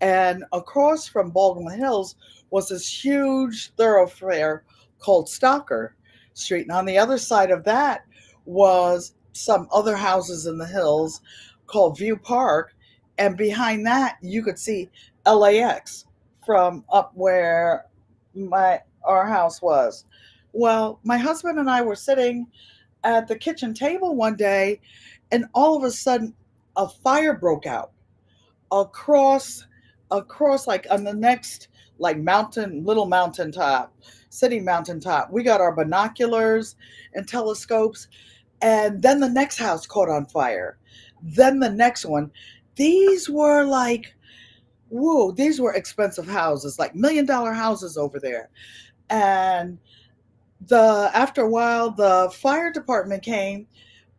And across from Baldwin Hills was this huge thoroughfare called Stocker Street. And on the other side of that was some other houses in the hills called View Park. And behind that, you could see LAX from up where my our house was. Well, my husband and I were sitting at the kitchen table one day, and all of a sudden, a fire broke out across like on the next like mountain little mountaintop city mountaintop. We got our binoculars and telescopes, and then the next house caught on fire, then the next one. These were like, whoa, these were expensive houses, like $1 million houses over there. And the after a while the fire department came,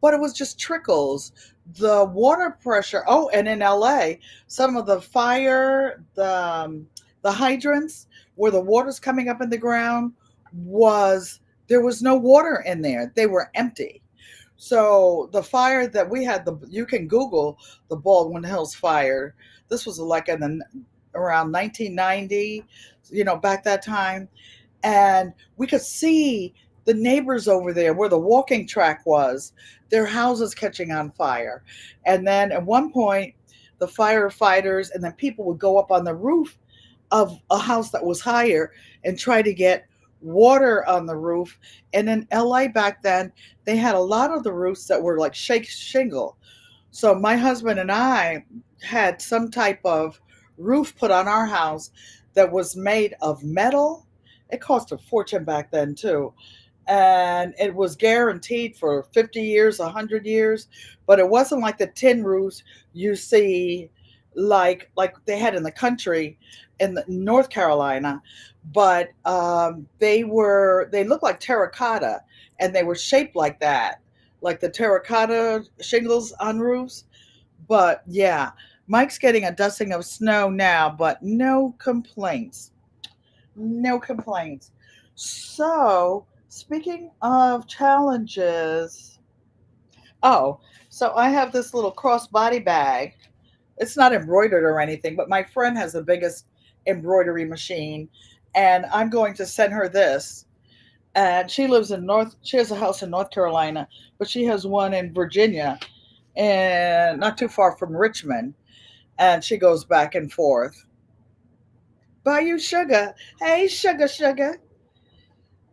but it was just trickles. The water pressure. Oh, and in LA, some of the hydrants where the water's coming up in the ground was there was no water in there. They were empty. So the fire that we had, the you can Google the Baldwin Hills fire. This was like in the around 1990, back that time, and we could see the neighbors over there where the walking track was, their houses catching on fire. And then at one point, the firefighters and then people would go up on the roof of a house that was higher and try to get water on the roof. And in LA back then, they had a lot of the roofs that were like shake shingle. So my husband and I had some type of roof put on our house that was made of metal. It cost a fortune back then too. And it was guaranteed for 50 years, 100 years, but it wasn't like the tin roofs you see like they had in the country in North Carolina, but they looked like terracotta, and they were shaped like that, like the terracotta shingles on roofs. But yeah, Mike's getting a dusting of snow now, but no complaints. No complaints. So, speaking of challenges, oh, so I have this little crossbody bag. It's not embroidered or anything, but my friend has the biggest embroidery machine, and I'm going to send her this. And she has a house in North Carolina, but she has one in Virginia and not too far from Richmond. And she goes back and forth. Bayou Sugar. Hey, Sugar, Sugar.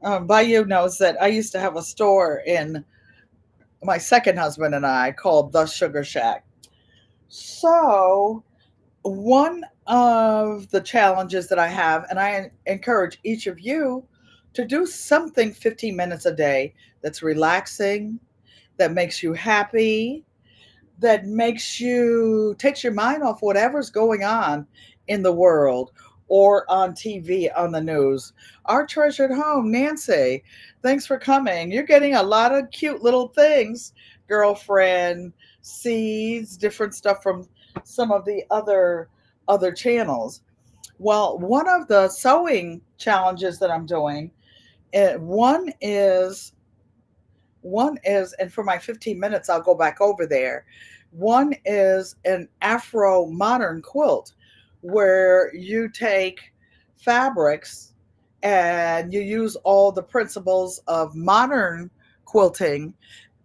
Bayou knows that I used to have a store in my second husband and I called The Sugar Shack. So, one of the challenges that I have, and I encourage each of you to do something 15 minutes a day that's relaxing that makes you happy, that makes you takes your mind off whatever's going on in the world or on TV on the news. Our treasured home, Nancy, thanks for coming. You're getting a lot of cute little things, girlfriend, seeds, different stuff from some of the other channels. Well, one of the sewing challenges that I'm doing, eh, one is and for my 15 minutes, I'll go back over there. One is an Afro modern quilt where you take fabrics and you use all the principles of modern quilting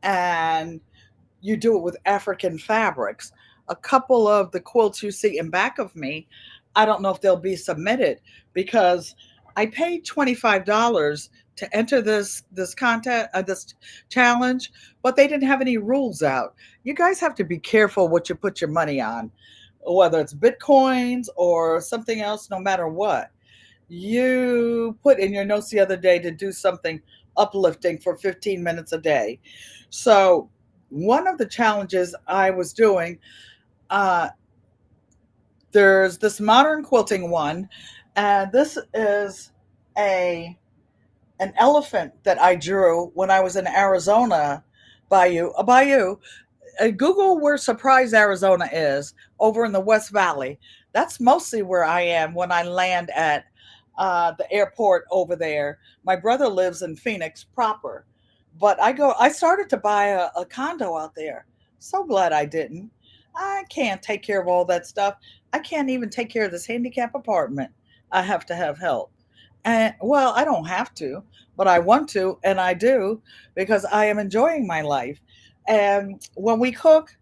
and you do it with African fabrics. A couple of the quilts you see in back of me, I don't know if they'll be submitted because I paid $25 to enter this contest, this challenge, but they didn't have any rules out. You guys have to be careful what you put your money on, whether it's bitcoins or something else. No matter what, you put in your notes the other day to do something uplifting for 15 minutes a day. So one of the challenges I was doing, uh, there's this modern quilting one, and this is a an elephant that I drew when I was in Arizona. Bayou. Google where Surprise, Arizona is, over in the West Valley. That's mostly where I am when I land at the airport over there. My brother lives in Phoenix proper, but I started to buy a condo out there. So glad I didn't. I can't take care of all that stuff. I can't even take care of this handicap apartment. I have to have help. And well, I don't have to, but I want to, and I do because I am enjoying my life. And when we cook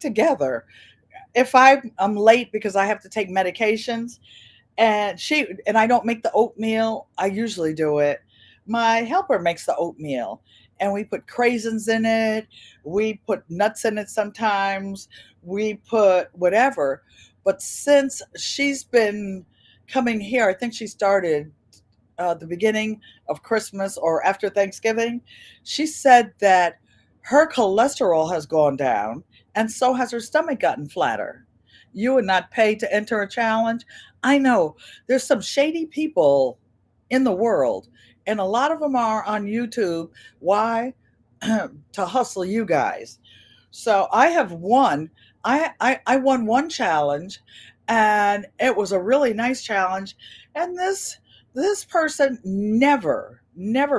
together. If I'm late because I have to take medications, and I don't make the oatmeal, I usually do it. My helper makes the oatmeal, and we put craisins in it. We put nuts in it sometimes. We put whatever. But since she's been coming here, I think she started the beginning of Christmas or after Thanksgiving, she said that her cholesterol has gone down and so has her stomach gotten flatter. You would not pay to enter a challenge. I know there's some shady people in the world, and a lot of them are on YouTube. Why? To hustle you guys. So I have won. I won one challenge, and it was a really nice challenge. And this person never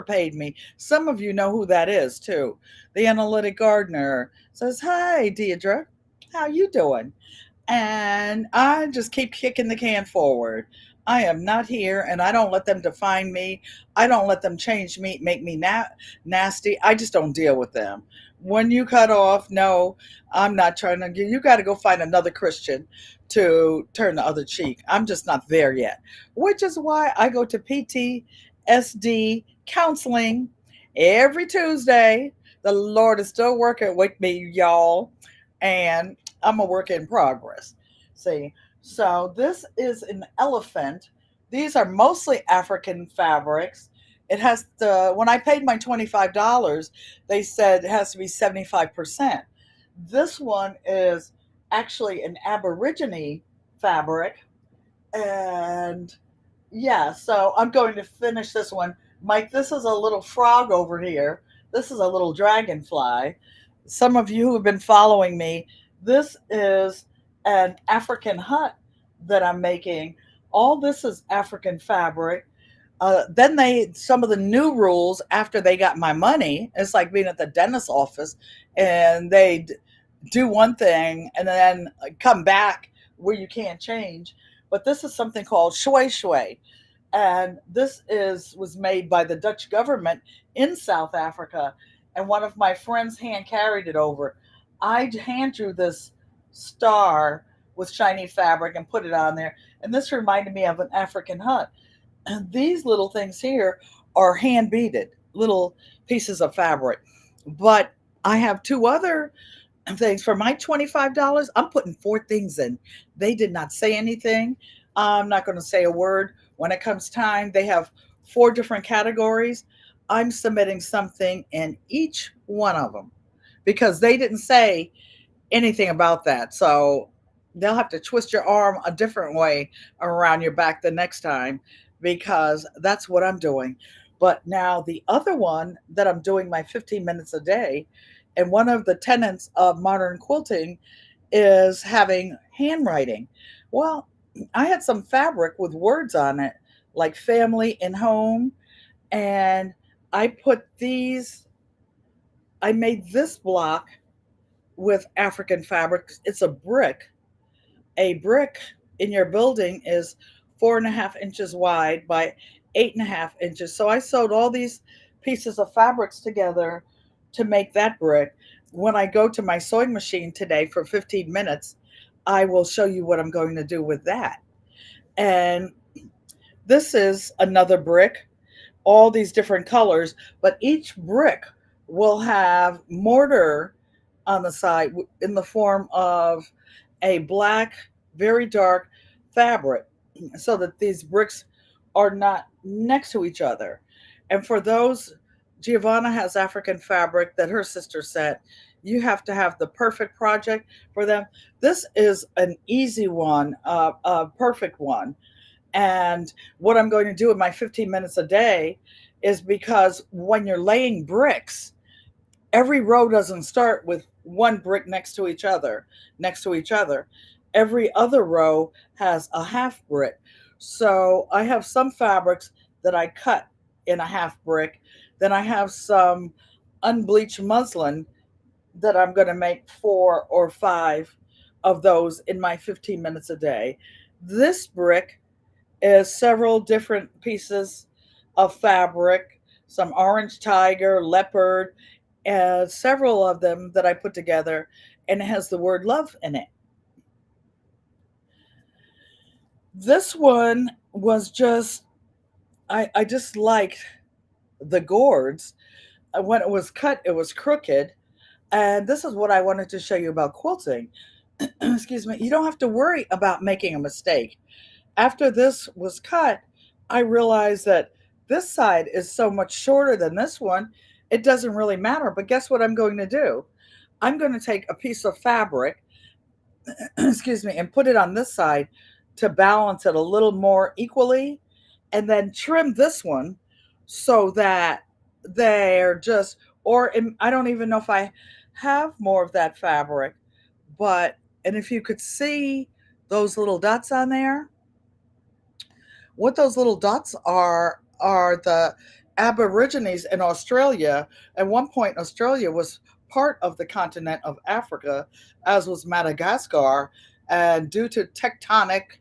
paid me. Some of you know who that is too. The analytic gardener says, "Hi, Deidre, how you doing?" And I just keep kicking the can forward. I am not here, and I don't let them define me. I don't let them change me, make me nasty. I just don't deal with them. When you cut off, no, I'm not trying to. You got to go find another Christian to turn the other cheek. I'm just not there yet, which is why I go to PTSD counseling every Tuesday. The Lord is still working with me, y'all, and I'm a work in progress. See, so this is an elephant. These are mostly African fabrics. It has the when I paid my $25, they said it has to be 75%. This one is actually an Aborigine fabric, and yeah, so I'm going to finish this one. Mike, this is a little frog over here. This is a little dragonfly. Some of you who have been following me, this is an African hut that I'm making. All this is African fabric. Then some of the new rules after they got my money, it's like being at the dentist's office and do one thing and then come back where you can't change. But this is something called shui shui, and this is was made by the Dutch government in South Africa. And one of my friends hand carried it over. I hand drew this star with shiny fabric and put it on there, and this reminded me of an African hut. And these little things here are hand beaded little pieces of fabric. But I have two other things for my $25. I'm putting four things in. They did not say anything. I'm not going to say a word. When it comes time, they have four different categories. I'm submitting something in each one of them. because they didn't say anything about that. So they'll have to twist your arm a different way around your back the next time, because that's what I'm doing. But now the other one that I'm doing my 15 minutes a day, and one of the tenets of modern quilting is having handwriting. Well, I had some fabric with words on it, like family and home, and I put these, I made this block with African fabric. It's a brick. A brick in your building is 4.5 inches wide by 8.5 inches. So I sewed all these pieces of fabrics together to make that brick. When I go to my sewing machine today for 15 minutes, I will show you what I'm going to do with that. And this is another brick, all these different colors, but each brick will have mortar on the side in the form of a black, very dark fabric, so that these bricks are not next to each other. And for those, Giovanna has African fabric that her sister sent. You have to have the perfect project for them. This is an easy one, a perfect one. And what I'm going to do in my 15 minutes a day is, because when you're laying bricks, every row doesn't start with one brick next to each other. Every other row has a half brick. So I have some fabrics that I cut in a half brick. Then I have some unbleached muslin that I'm going to make 4 or 5 of those in my 15 minutes a day. This brick is several different pieces of fabric, some orange tiger, leopard, several of them that I put together, and it has the word love in it. This one was just, I just liked the gourds. When it was cut, it was crooked. And this is what I wanted to show you about quilting. Excuse me. You don't have to worry about making a mistake. After this was cut, I realized that this side is so much shorter than this one, it doesn't really matter. But guess what I'm going to do? I'm going to take a piece of fabric, excuse me, and put it on this side to balance it a little more equally, and then trim this one so that they're just, or I don't even know if I have more of that fabric, but, and if you could see those little dots on there, what those little dots are the Aborigines in Australia. At one point, Australia was part of the continent of Africa, as was Madagascar. And due to tectonic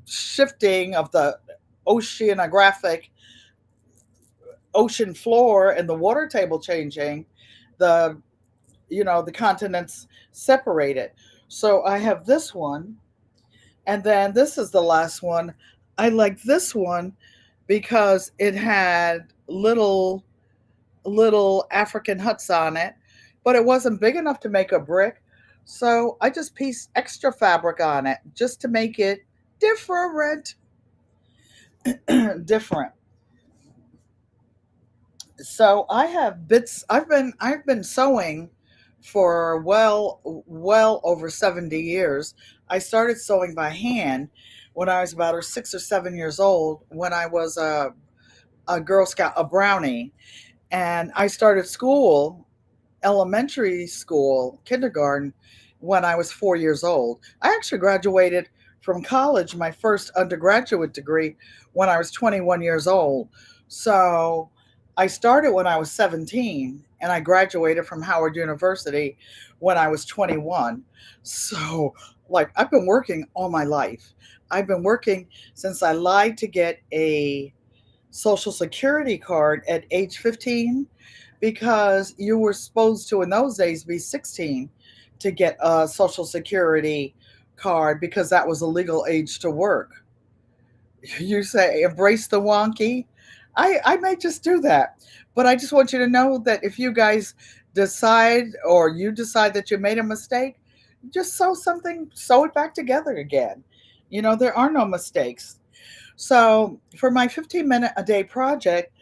shifting of the oceanographic ocean floor and the water table changing, the the continents separated. So I have this one, and then this is the last one. I like this one because it had little African huts on it, but it wasn't big enough to make a brick. So I just pieced extra fabric on it just to make it different. Different. So I have bits. I've been sewing for well over 70 years. I started sewing by hand when I was about 6 or 7 years old, when I was a Girl Scout, a brownie, and I started school, elementary school, kindergarten, when I was 4 years old. I actually graduated from college, my first undergraduate degree, when I was 21 years old. So I started when I was 17, and I graduated from Howard University when I was 21. So, like, I've been working all my life. I've been working since I lied to get a social security card at age 15, because you were supposed to, in those days, be 16 to get a social security card, because that was a legal age to work. You say embrace the wonky. I may just do that. But I just want you to know that if you guys decide, or you decide that you made a mistake, just sew something, sew it back together again. There are no mistakes. So for my 15-minute a day project,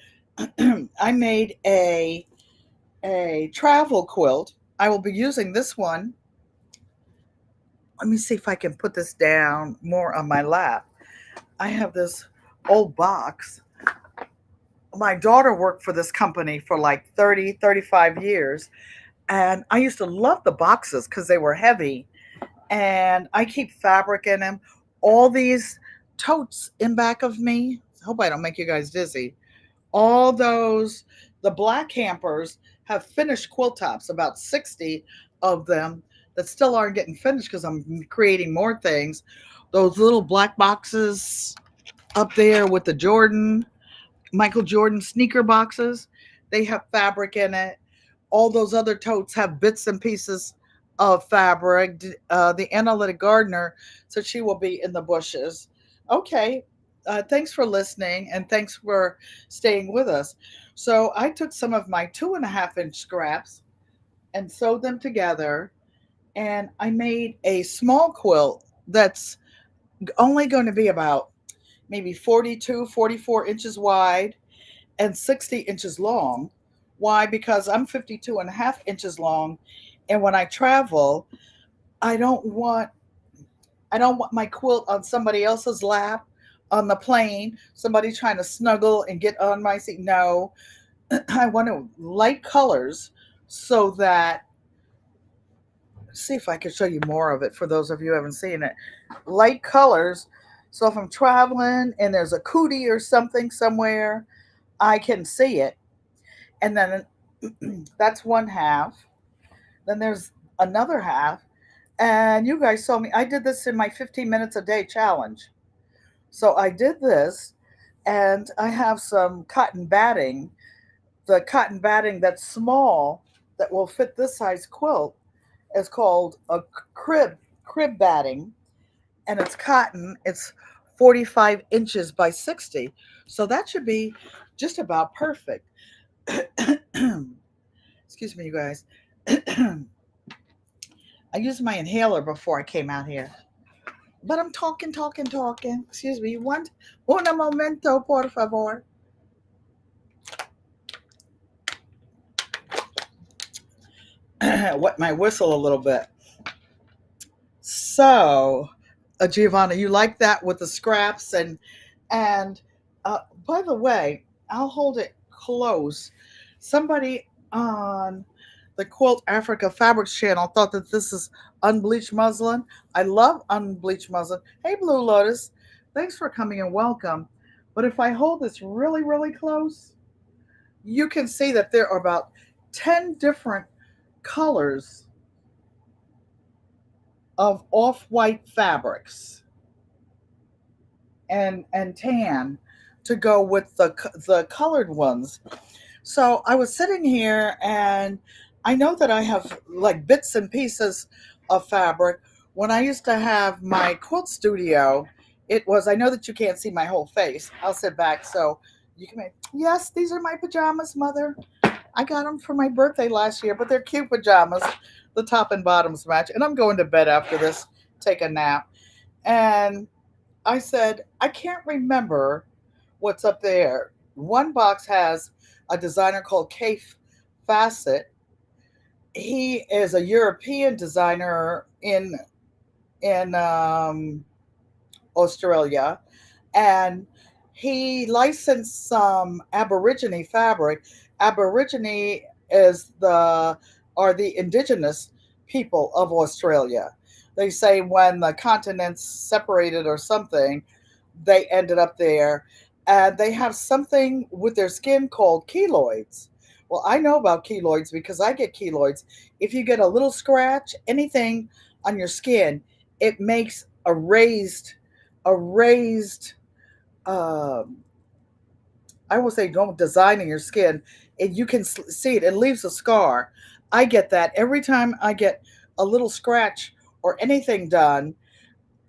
I made a a travel quilt. I will be using this one. Let me see if I can put this down more on my lap. I have this old box. My daughter worked for this company for like 30, 35 years. And I used to love the boxes because they were heavy. And I keep fabric in them. All these totes in back of me. I hope I don't make you guys dizzy. All those, the black hampers have finished quilt tops, about 60 of them that still aren't getting finished because I'm creating more things. Those little black boxes up there with the Michael Jordan sneaker boxes, they have fabric in it. All those other totes have bits and pieces of fabric. The analytic gardener said she will be in the bushes. Okay. Thanks for listening and thanks for staying with us. So I took some of my 2.5 inch scraps and sewed them together, and I made a small quilt that's only going to be about maybe 42, 44 inches wide and 60 inches long. Why? Because I'm 52.5 inches long. And when I travel, I don't want I don't want my quilt on somebody else's lap on the plane, somebody trying to snuggle and get on my seat. No, I want to light colors so that, see if I can show you more of it for those of you who haven't seen it. Light colors. So if I'm traveling and there's a cootie or something somewhere, I can see it. And then that's one half. Then there's another half. And you guys saw me. I did this in my 15 minutes a day challenge. So I did this, and I have some cotton batting. The cotton batting that's small that will fit this size quilt is called a crib batting, and it's cotton. It's 45 inches by 60. So that should be just about perfect. Excuse me, you guys. I used my inhaler before I came out here. But I'm talking, talking, talking. Excuse me. Un momento, por favor. Wet my whistle a little bit. So, Giovanna, you like that with the scraps and uh, by the way, I'll hold it close. Somebody on the Quilt Africa Fabrics channel thought that this is unbleached muslin. I love unbleached muslin. Hey, Blue Lotus, thanks for coming and welcome. But if I hold this really, really close, you can see that there are about 10 different colors of off-white fabrics and tan to go with the colored ones. So I was sitting here and I know that I have like bits and pieces of fabric. When I used to have my quilt studio, it was, I know that you can't see my whole face. I'll sit back so you can make, yes, these are my pajamas, Mother. I got them for my birthday last year, but they're cute pajamas. The top and bottoms match. And I'm going to bed after this, take a nap. And I said, I can't remember what's up there. One box has a designer called Kaif Facet. He is a European designer in Australia, and he licensed some Aborigine fabric. Aborigine is the are the indigenous people of Australia. They say when the continents separated or something, they ended up there, and they have something with their skin called keloids. Well, I know about keloids because I get keloids. If you get a little scratch, anything on your skin, it makes a raised um, I will say don't design in your skin, and you can see it. It leaves a scar. I get that every time I get a little scratch or anything done.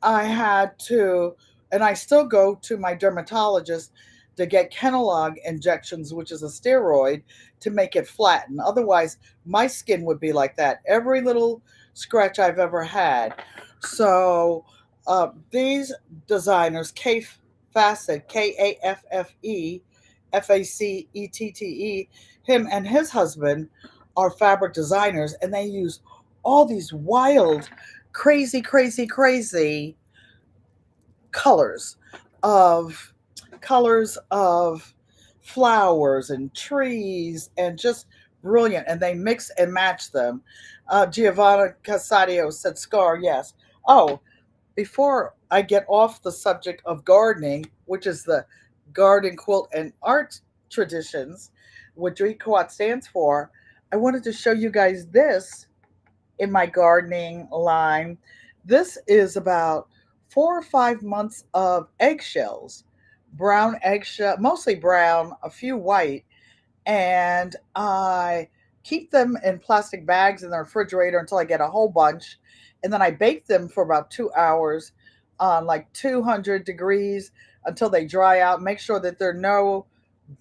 I had to, and I still go to my dermatologist to get Kenalog injections, which is a steroid, to make it flatten. Otherwise, my skin would be like that. Every little scratch I've ever had. So these designers, Kafe Facet, Kaffe Facette, him and his husband are fabric designers, and they use all these wild, crazy, crazy, crazy colors of colors of flowers and trees, and just brilliant, and they mix and match them. Giovanna Casadio said scar, yes. Oh, before I get off the subject of gardening, which is the garden quilt and art traditions, what GQUAT stands for, I wanted to show you guys this in my gardening line. This is about 4 or 5 months of eggshells, brown eggshell, mostly brown, a few white, and I keep them in plastic bags in the refrigerator until I get a whole bunch, and then I bake them for about 2 hours on like 200 degrees until they dry out. Make sure that there are no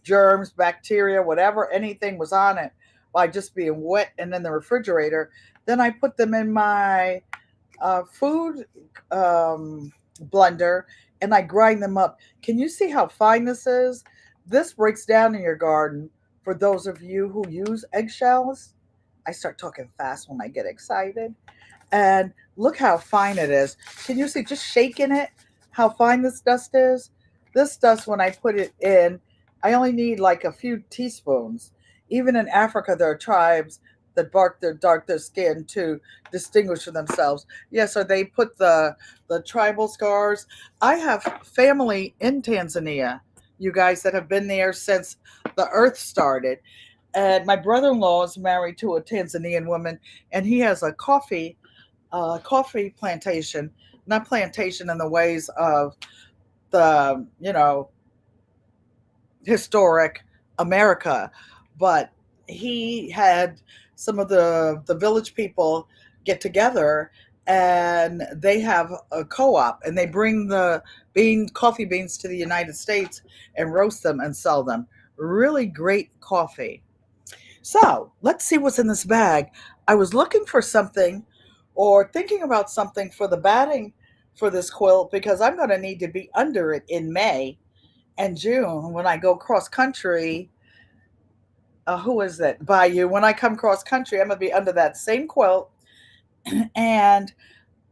germs, bacteria, whatever, anything was on it by just being wet and in the refrigerator. Then I put them in my food blender and I grind them up. Can you see how fine this is? This breaks down in your garden for those of you who use eggshells. I start talking fast when I get excited. And look how fine it is. Can you see just shaking it how fine this dust is? This dust, when I put it in, I only need like a few teaspoons. Even in Africa, there are tribes that dark their skin to distinguish for themselves. Yes, or they put the tribal scars. I have family in Tanzania, you guys, that have been there since the earth started. And my brother-in-law is married to a Tanzanian woman, and he has a coffee plantation, not plantation in the ways of the, historic America, but he had some of the village people get together, and they have a co-op, and they bring the coffee beans to the United States and roast them and sell them. Really great coffee. So let's see what's in this bag. I was looking for something or thinking about something for the batting for this quilt because I'm going to need to be under it in May and June when I go cross country. Who is that? By you. When I come cross country, I'm going to be under that same quilt. And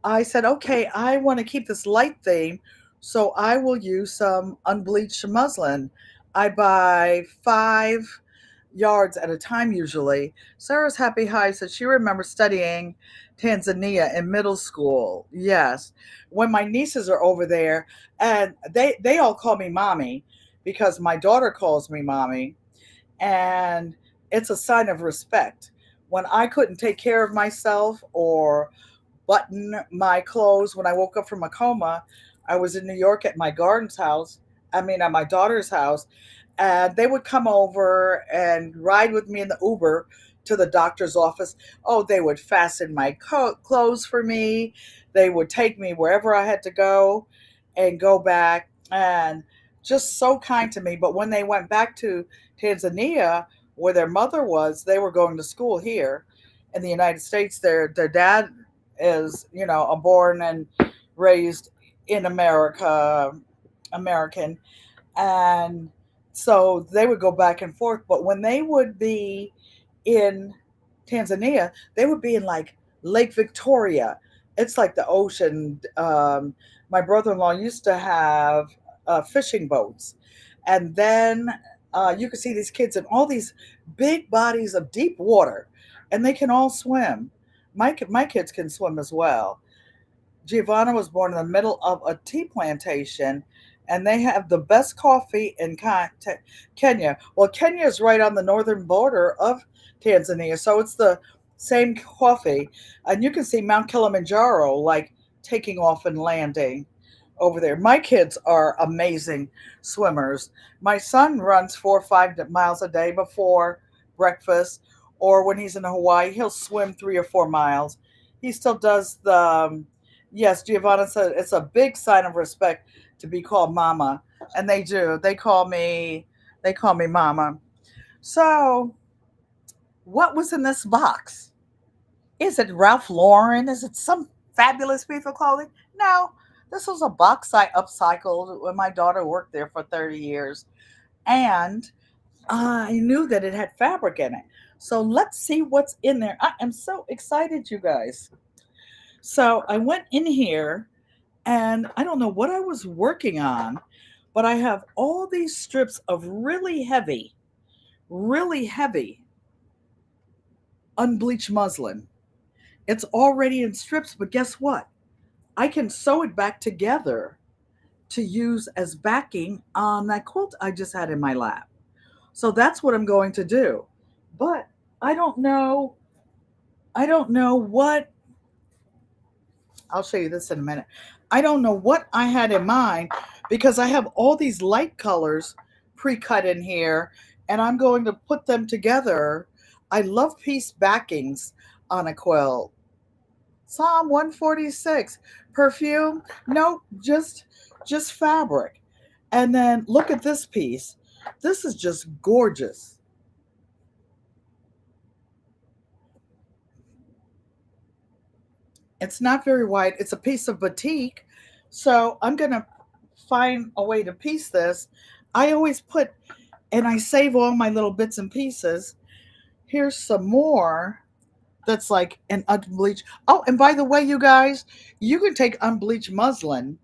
I said, okay, I want to keep this light theme, so I will use some unbleached muslin. I buy 5 yards at a time usually. Sarah's Happy High said she remembers studying Tanzania in middle school. Yes, when my nieces are over there, and they all call me mommy because my daughter calls me mommy, and it's a sign of respect. When I couldn't take care of myself or button my clothes when I woke up from a coma. I was in New York at my garden's house, I mean, at my daughter's house, and they would come over and ride with me in the Uber to the doctor's office. Oh, they would fasten my clothes for me. They would take me wherever I had to go and go back, and just so kind to me. But when they went back to Tanzania, where their mother was, they were going to school here in the United States. Their dad is, a born and raised in America, American, and so they would go back and forth. But when they would be in Tanzania, they would be in like Lake Victoria. It's like the ocean. My brother-in-law used to have fishing boats, and then you could see these kids in all these big bodies of deep water, and they can all swim. My kids can swim as well. Giovanna was born in the middle of a tea plantation, and they have the best coffee in Kenya. Well, Kenya is right on the northern border of Tanzania, so it's the same coffee. And you can see Mount Kilimanjaro like taking off and landing over there. My kids are amazing swimmers. My son runs 4 or 5 miles a day before breakfast, or when he's in Hawaii, he'll swim 3 or 4 miles. He still does the yes, Giovanna said it's a big sign of respect to be called mama, and they do. They call me mama. So, what was in this box? Is it Ralph Lauren? Is it some fabulous piece of clothing? No, this was a box I upcycled when my daughter worked there for 30 years, and I knew that it had fabric in it. So let's see what's in there. I am so excited, you guys. So I went in here and I don't know what I was working on, but I have all these strips of really heavy unbleached muslin. It's already in strips, but guess what? I can sew it back together to use as backing on that quilt I just had in my lap. So that's what I'm going to do. But I don't know. I don't know what. I'll show you this in a minute. I don't know what I had in mind because I have all these light colors pre-cut in here and I'm going to put them together. I love piece backings on a quilt. Psalm 146. Perfume? Nope, just fabric. And then look at this piece. This is just gorgeous. It's not very wide. It's a piece of batik. So I'm going to find a way to piece this. I always put, and I save all my little bits and pieces. Here's some more that's like an unbleached. Oh, and by the way, you guys, you can take unbleached muslin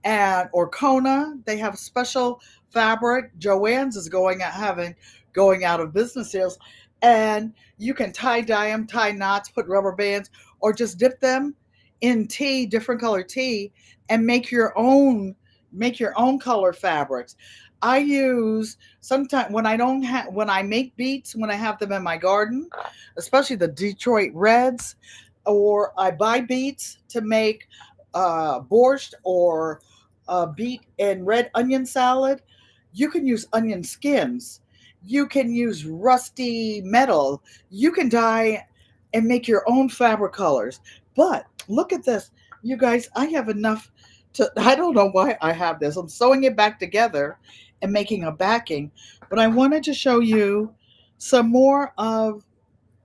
and or Kona. They have special fabric. Joann's is going out of business sales, and you can tie dye them, tie knots, put rubber bands, or just dip them in tea, different color tea, and make your own color fabrics. I use sometimes when I make beets when I have them in my garden, especially the Detroit Reds, or I buy beets to make borscht or beet and red onion salad. You can use onion skins. You can use rusty metal. You can dye and make your own fabric colors. But look at this. You guys, I have enough to, I don't know why I have this. I'm sewing it back together and making a backing. But I wanted to show you some more of,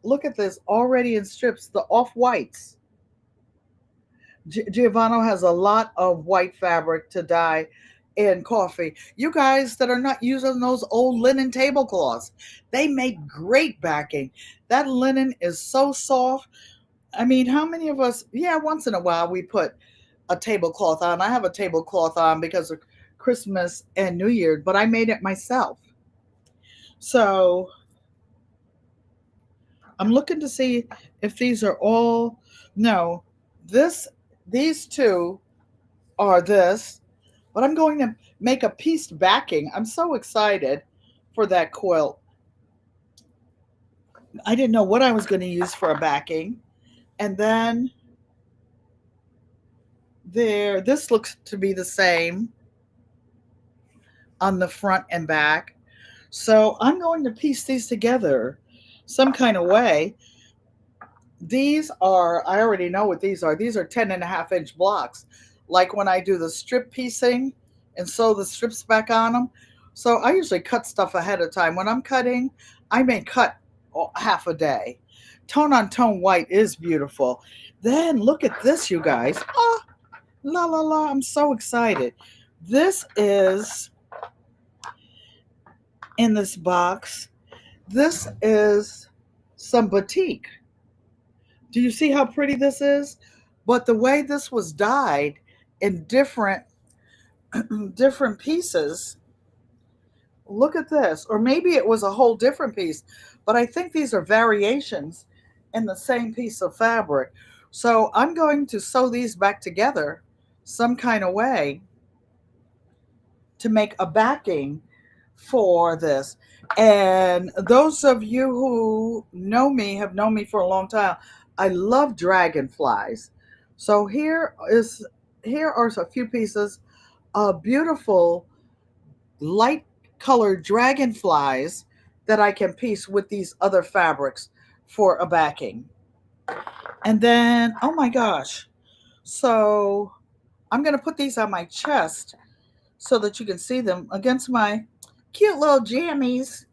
look at this, already in strips, the off whites. Giovanni has a lot of white fabric to dye in coffee. You guys that are not using those old linen tablecloths, they make great backing. That linen is so soft. I mean, how many of us, yeah, once in a while we put a tablecloth on. I have a tablecloth on because of Christmas and New Year, but I made it myself. So I'm looking to see if these are all, no, this, these two are this, but I'm going to make a pieced backing. I'm so excited for that quilt. I didn't know what I was going to use for a backing. And then this looks to be the same on the front and back. So I'm going to piece these together some kind of way. These are, I already know what these are. These are 10.5 inch blocks. Like when I do the strip piecing and sew the strips back on them. So I usually cut stuff ahead of time. When I'm cutting, I may cut half a day. Tone on tone white is beautiful. Then look at this, you guys. Oh, la la la. I'm so excited. This is in this box. This is some batik. Do you see how pretty this is? But the way this was dyed in different pieces, look at this. Or maybe it was a whole different piece, but I think these are variations in the same piece of fabric. So I'm going to sew these back together some kind of way to make a backing for this. And those of you who know me have known me for a long time. I love dragonflies. So here are a few pieces of beautiful light colored dragonflies that I can piece with these other fabrics for a backing. And then, oh my gosh. So I'm going to put these on my chest so that you can see them against my cute little jammies.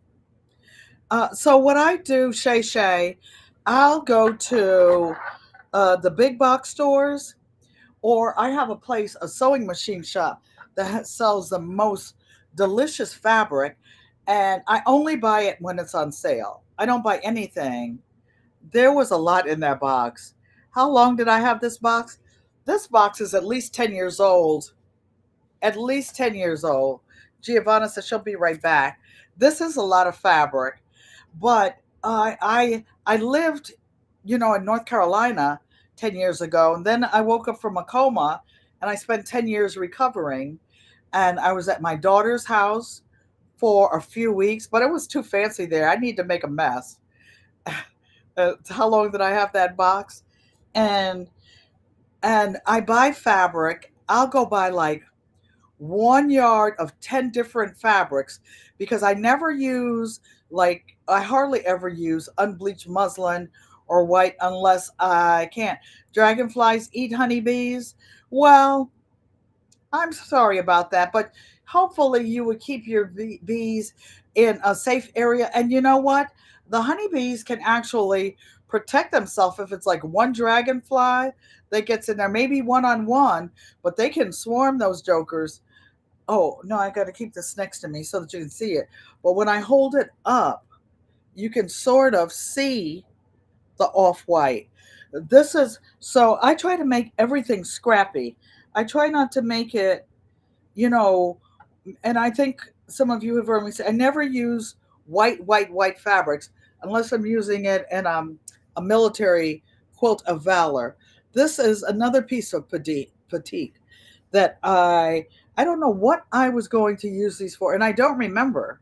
So what I do, Shay, I'll go to the big box stores, or I have a place, a sewing machine shop that sells the most delicious fabric, and I only buy it when it's on sale. I don't buy anything. There was a lot in that box. How long did I have this box? This box is at least 10 years old. At least 10 years old. Giovanna said she'll be right back. This is a lot of fabric, but I lived, in North Carolina 10 years ago, and then I woke up from a coma and I spent 10 years recovering, and I was at my daughter's house for a few weeks, but it was too fancy there. I need to make a mess. How long did I have that box? And I buy fabric. I'll go buy like 1 yard of 10 different fabrics because I never use, like, I hardly ever use unbleached muslin or white unless I can't. Dragonflies eat honeybees. Well, I'm sorry about that, but hopefully you would keep your bees in a safe area. And you know what? The honeybees can actually protect themselves if it's like one dragonfly that gets in there, maybe one on one, but they can swarm those jokers. Oh, no, I got to keep this next to me so that you can see it. But when I hold it up, you can sort of see the off white. This is so I try to make everything scrappy. I try not to make it, you know, and I think some of you have heard me say I never use white fabrics unless I'm using it in a military quilt of valor. This is another piece of petite that I don't know what I was going to use these for, and I don't remember.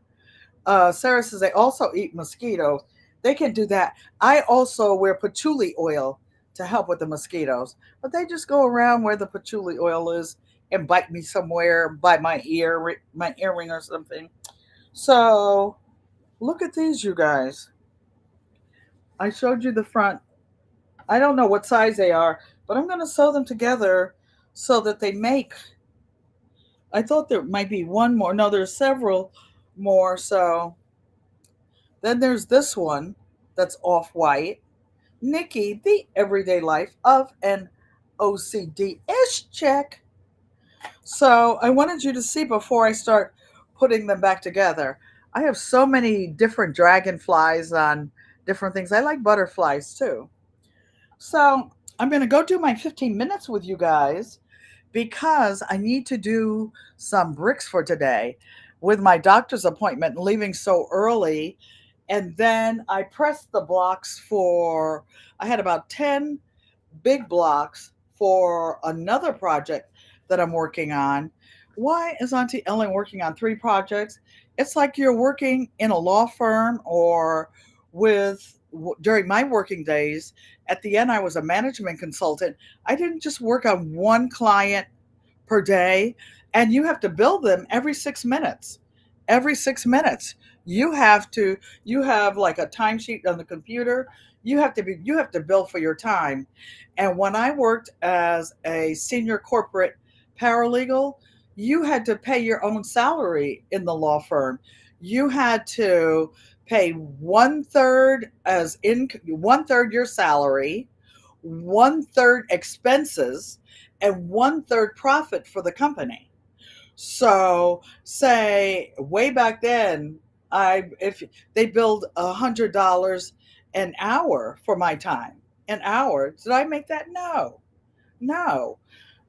Sarah says they also eat mosquitoes. They can do that. I also wear patchouli oil to help with the mosquitoes, but they just go around where the patchouli oil is and bite me somewhere by my earring or something. So look at these, you guys. I showed you the front. I don't know what size they are, but I'm going to sew them together so that they make. I thought there might be one more. No, there's several more. So then there's this one that's off white. Nikki, the everyday life of an OCD ish check. So I wanted you to see before I start putting them back together. I have so many different dragonflies on different things. I like butterflies too. So I'm going to go do my 15 minutes with you guys because I need to do some bricks for today with my doctor's appointment and leaving so early. And then I pressed the blocks I had about 10 big blocks for another project that I'm working on. Why is Auntie Ellen working on 3 projects? It's like you're working in a law firm or during my working days. At the end, I was a management consultant. I didn't just work on one client per day, and you have to bill them every 6 minutes. Every 6 minutes, you have like a timesheet on the computer. You have to bill for your time. And when I worked as a senior corporate paralegal, you had to pay your own salary in the law firm. You had to pay one third your salary, one third expenses, and one third profit for the company. So, say way back then, I if they billed $100 an hour for my time, an hour. Did I make that? No, no.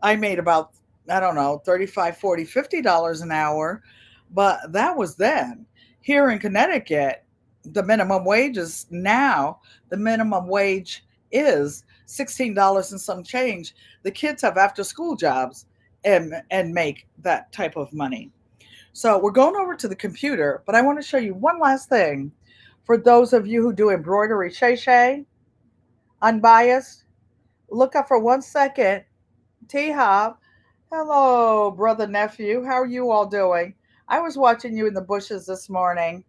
I made about, I don't know, 35, 40, $50 an hour, but that was then. Here in Connecticut, the minimum wage is now, the minimum wage is $16 and some change. The kids have after school jobs and make that type of money. So we're going over to the computer, but I want to show you one last thing for those of you who do embroidery. Shay, unbiased, look up for 1 second. T Hop, hello, brother nephew. How are you all doing? I was watching you in the bushes this morning.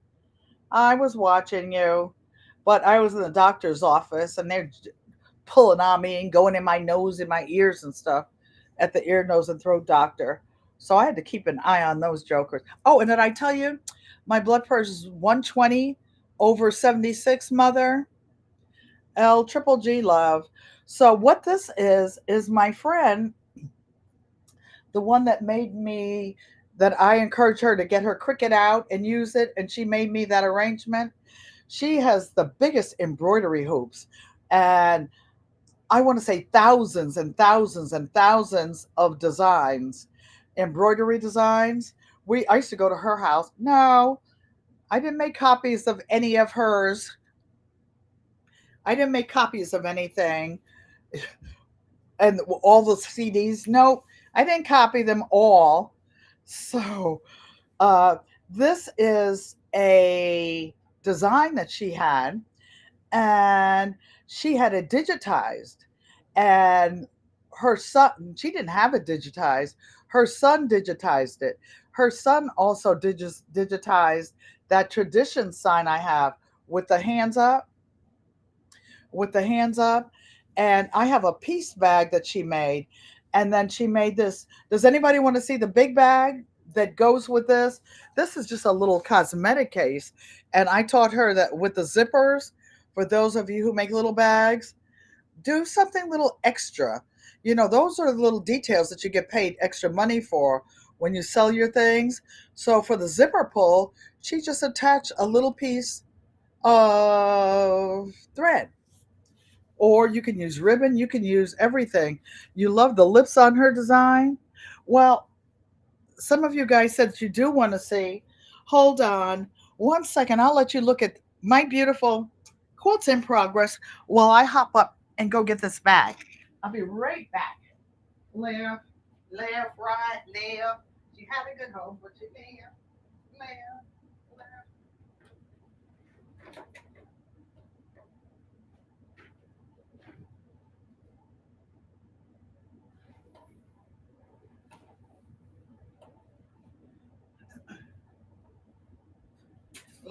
I was watching you, but I was in the doctor's office and they're pulling on me and going in my nose and my ears and stuff at the ear, nose, and throat doctor. So I had to keep an eye on those jokers. Oh, and then I tell you, my blood pressure is 120 over 76, mother. L triple G love. So what this is my friend, the one that made me, that I encouraged her to get her Cricut out and use it, and she made me that arrangement. She has the biggest embroidery hoops, and I want to say thousands and thousands and thousands of designs, embroidery designs. I used to go to her house. No, I didn't make copies of any of hers. I didn't make copies of anything, and all the CDs. No, I didn't copy them all. So uh, this is a design that she had, and she had it digitized. And her son, she didn't have it digitized. Her son digitized it. Her son also digitized that tradition sign I have with the hands up, with the hands up. And I have a piece bag that she made. And then she made this. Does anybody want to see the big bag that goes with this? This is just a little cosmetic case. And I taught her that with the zippers, for those of you who make little bags, do something little extra. You know, those are the little details that you get paid extra money for when you sell your things. So for the zipper pull, she just attached a little piece of thread. Or you can use ribbon, you can use everything. You love the lips on her design? Well, some of you guys said that you do want to see. Hold on one second. I'll let you look at my beautiful quilts in progress while I hop up and go get this bag. I'll be right back. Left, left, right, left. She had a good home, but she left, left,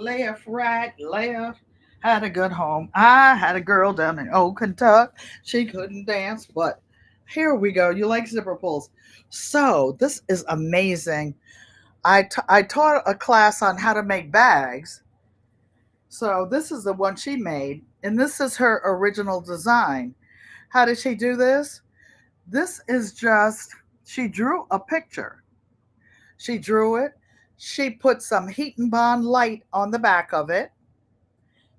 left, right, left. Had a good home. I had a girl down in old Kentucky. She couldn't dance, but here we go. You like zipper pulls. So this is amazing. I taught a class on how to make bags. So this is the one she made, and this is her original design. How did she do this? This is just, she drew a picture. She drew it. She put some heat and bond light on the back of it.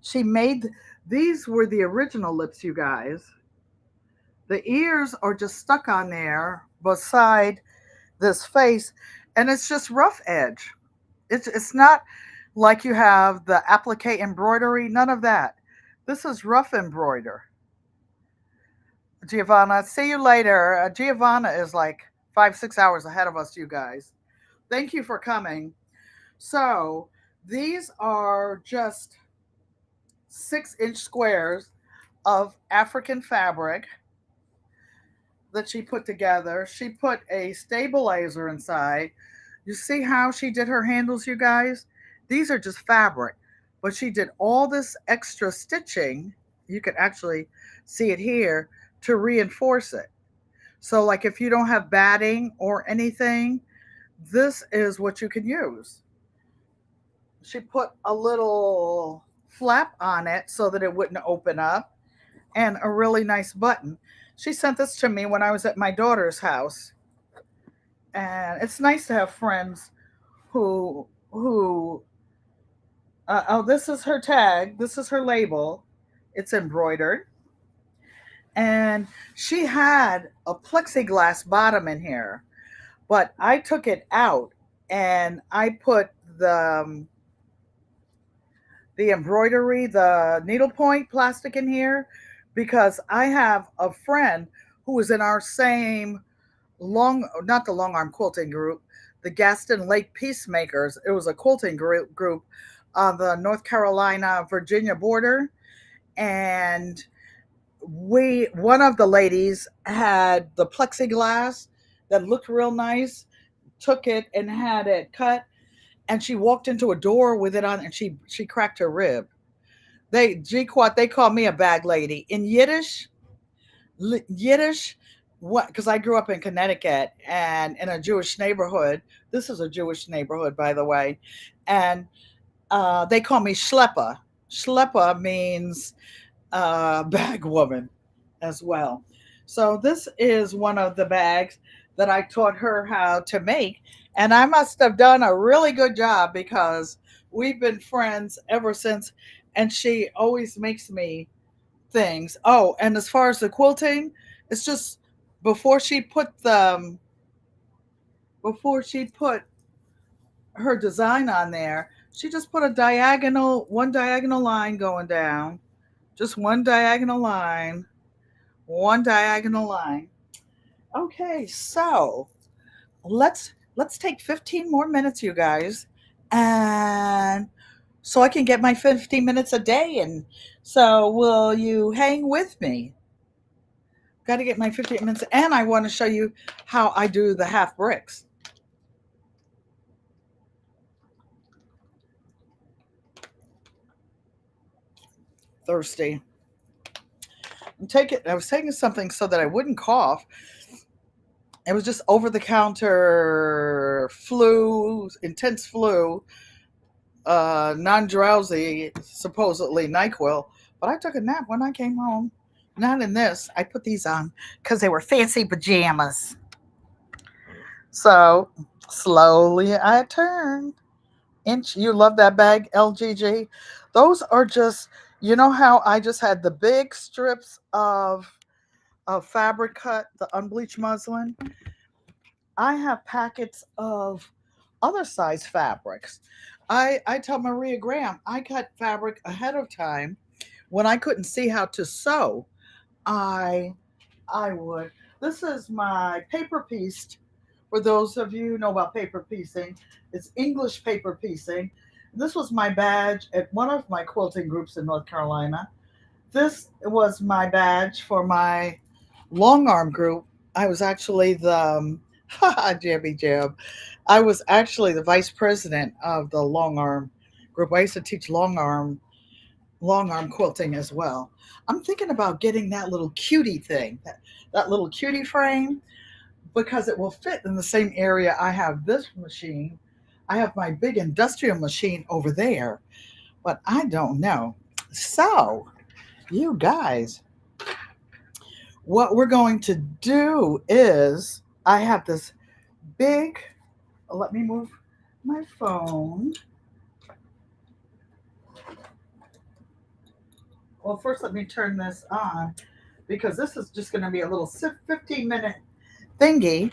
She made, these were the original lips, you guys. The ears are just stuck on there beside this face, and it's just rough edge. It's not like you have the applique embroidery, none of that. This is rough embroider. Giovanna, see you later. Giovanna is like 5, 6 hours ahead of us, you guys. Thank you for coming. So these are just 6-inch squares of African fabric that she put together. She put a stabilizer inside. You see how she did her handles, you guys? These are just fabric, but she did all this extra stitching. You could actually see it here to reinforce it. So, like if you don't have batting or anything, this is what you can use. She put a little flap on it so that it wouldn't open up, and a really nice button. She sent this to me when I was at my daughter's house. And it's nice to have friends who oh, this is her tag, this is her label. It's embroidered. And she had a plexiglass bottom in here, but I took it out and I put the embroidery, the needlepoint plastic in here because I have a friend who is in our same not the long arm quilting group, the Gaston Lake Peacemakers. It was a quilting group on the North Carolina Virginia border. And one of the ladies had the plexiglass that looked real nice, took it and had it cut, and she walked into a door with it on, and she cracked her rib. They GQUAT, they call me a bag lady in Yiddish. What? Because I grew up in Connecticut and in a Jewish neighborhood. This is a Jewish neighborhood, by the way, and they call me Schlepper. Schlepper means bag woman as well. So this is one of the bags that I taught her how to make, and I must have done a really good job because we've been friends ever since. and she always makes me things. Oh, and as far as the quilting, it's just before she put the before she put her design on there, she just put a diagonal, one diagonal line going down, just one diagonal line. Okay, so let's take 15 more minutes, you guys, and so I can get my 15 minutes a day. And so will you hang with me? Got to get my 15 minutes, and I want to show you how I do the half bricks. Thirsty. I was taking something so that I wouldn't cough. It was just over the counter flu, intense flu, non drowsy, supposedly NyQuil. But I took a nap when I came home. Not in this. I put these on because they were fancy pajamas. So slowly I turned. Inch, you love that bag, LGG. Those are just, you know how I just had the big strips of fabric cut, the unbleached muslin. I have packets of other size fabrics. I tell Maria Graham I cut fabric ahead of time when I couldn't see how to sew. I I would. This is my paper pieced. For those of you who know about paper piecing, it's English paper piecing. This was my badge at one of my quilting groups in North Carolina. This was my badge for my long arm group. I was actually the Jabby Jab. I was actually the vice president of the long arm group. I used to teach long arm quilting as well. I'm thinking about getting that little cutie thing, that little cutie frame, because it will fit in the same area I have this machine. I have my big industrial machine over there, but I don't know. So, you guys, what we're going to do is I have this big, let me move my phone. Well, first, let me turn this on because this is just going to be a little 15-minute thingy.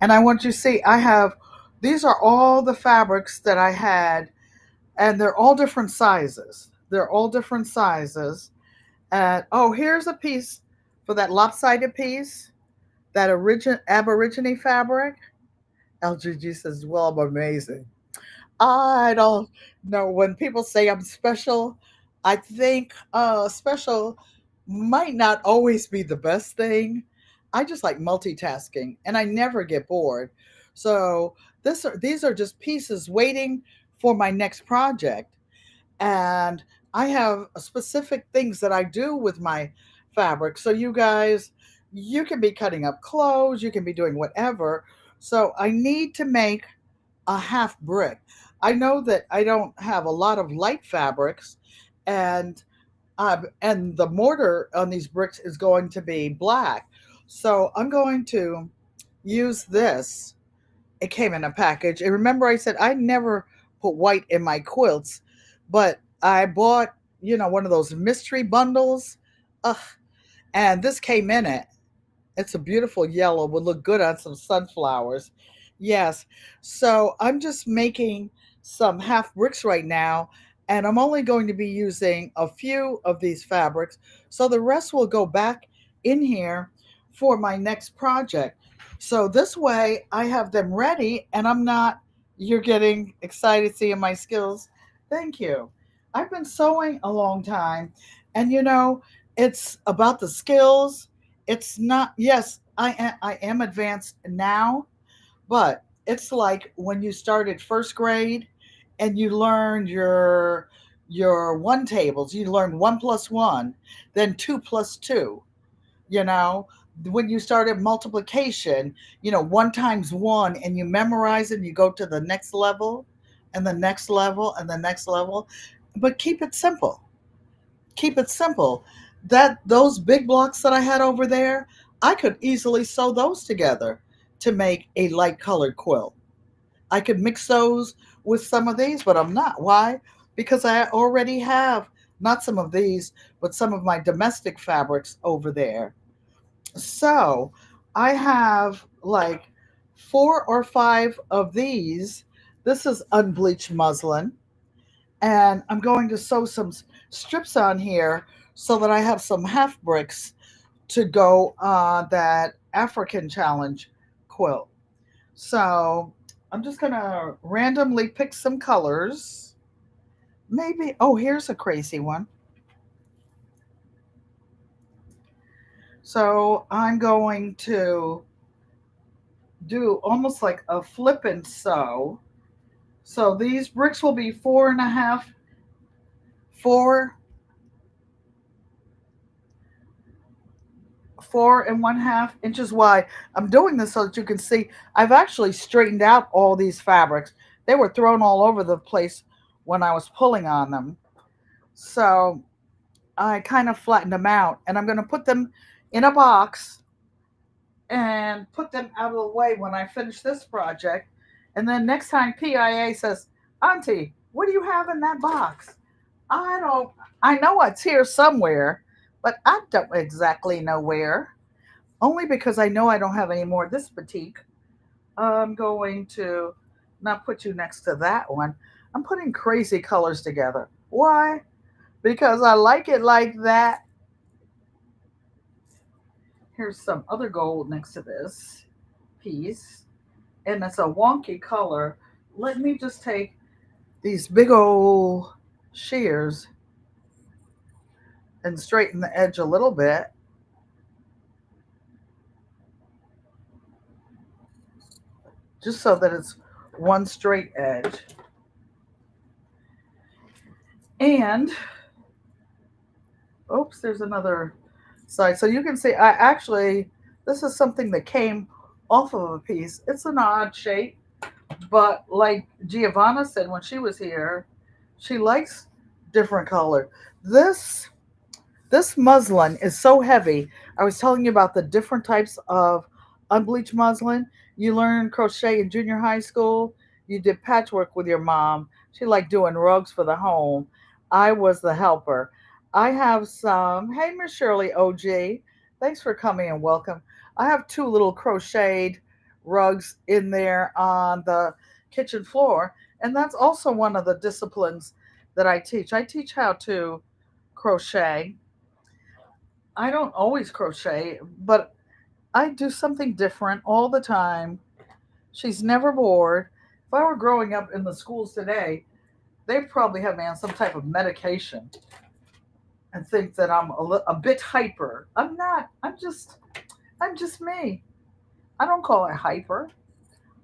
And I want you to see I have, these are all the fabrics that I had, and they're all different sizes. They're all different sizes. And oh, here's a piece for that lopsided piece, that Aborigine fabric. LGG says, well, I'm amazing. I don't know. When people say I'm special, I think special might not always be the best thing. I just like multitasking and I never get bored. So these are just pieces waiting for my next project. And I have specific things that I do with my fabric. So you guys, you can be cutting up clothes, you can be doing whatever. So I need to make a half brick. I know that I don't have a lot of light fabrics, and and the mortar on these bricks is going to be black. So I'm going to use this. It came in a package. And remember, I said I never put white in my quilts, but I bought, one of those mystery bundles. Ugh, and this came in it. It's a beautiful yellow, would look good on some sunflowers. Yes. So I'm just making some half bricks right now, and I'm only going to be using a few of these fabrics. So the rest will go back in here for my next project. So this way I have them ready, and I'm not, you're getting excited seeing my skills. Thank you. I've been sewing a long time, and it's about the skills. It's not, yes, I am advanced now, but it's like when you started first grade and you learned your one tables. You learned 1 plus 1, then 2 plus 2. you know when you started multiplication, 1 times 1, and you memorize it and you go to the next level and the next level and the next level. But keep it simple. That those big blocks that I had over there, I could easily sew those together to make a light colored quilt. I could mix those with some of these, but I'm not. Why? Because I already have Not some of these, but some of my domestic fabrics over there. So I have like 4 or 5 of these. This is unbleached muslin. And I'm going to sew some strips on here so that I have some half bricks to go on that African challenge quilt. So I'm just going to randomly pick some colors. Maybe, oh, here's a crazy one. So I'm going to do almost like a flip and sew. So these bricks will be 4.5, 4.5 inches wide. I'm doing this so that you can see I've actually straightened out all these fabrics. They were thrown all over the place when I was pulling on them. So I kind of flattened them out, and I'm going to put them in a box and put them out of the way when I finish this project. And then next time PIA says, Auntie, what do you have in that box? I don't, I know it's here somewhere, but I don't exactly know where. Only because I know I don't have any more of this batik. I'm going to not put you next to that one. I'm putting crazy colors together. Why? Because I like it like that. Here's some other gold next to this piece. And it's a wonky color. Let me just take these big old shears and straighten the edge a little bit. Just so that it's one straight edge. And, oops, there's another side. So you can see I actually, this is something that came off of a piece. It's an odd shape, but like Giovanna said when she was here, she likes different color. This this muslin is so heavy. I was telling you about the different types of unbleached muslin. You learned crochet in junior high school. You did patchwork with your mom. She liked doing rugs for the home. I was the helper. I have some. Hey, Miss Shirley OG. Thanks for coming and welcome. I have 2 little crocheted rugs in there on the kitchen floor. And that's also one of the disciplines that I teach. I teach how to crochet. I don't always crochet, but I do something different all the time. She's never bored. If I were growing up in the schools today, they'd probably have me on some type of medication and think that I'm a bit hyper. I'm not. I'm just me. I don't call it hyper.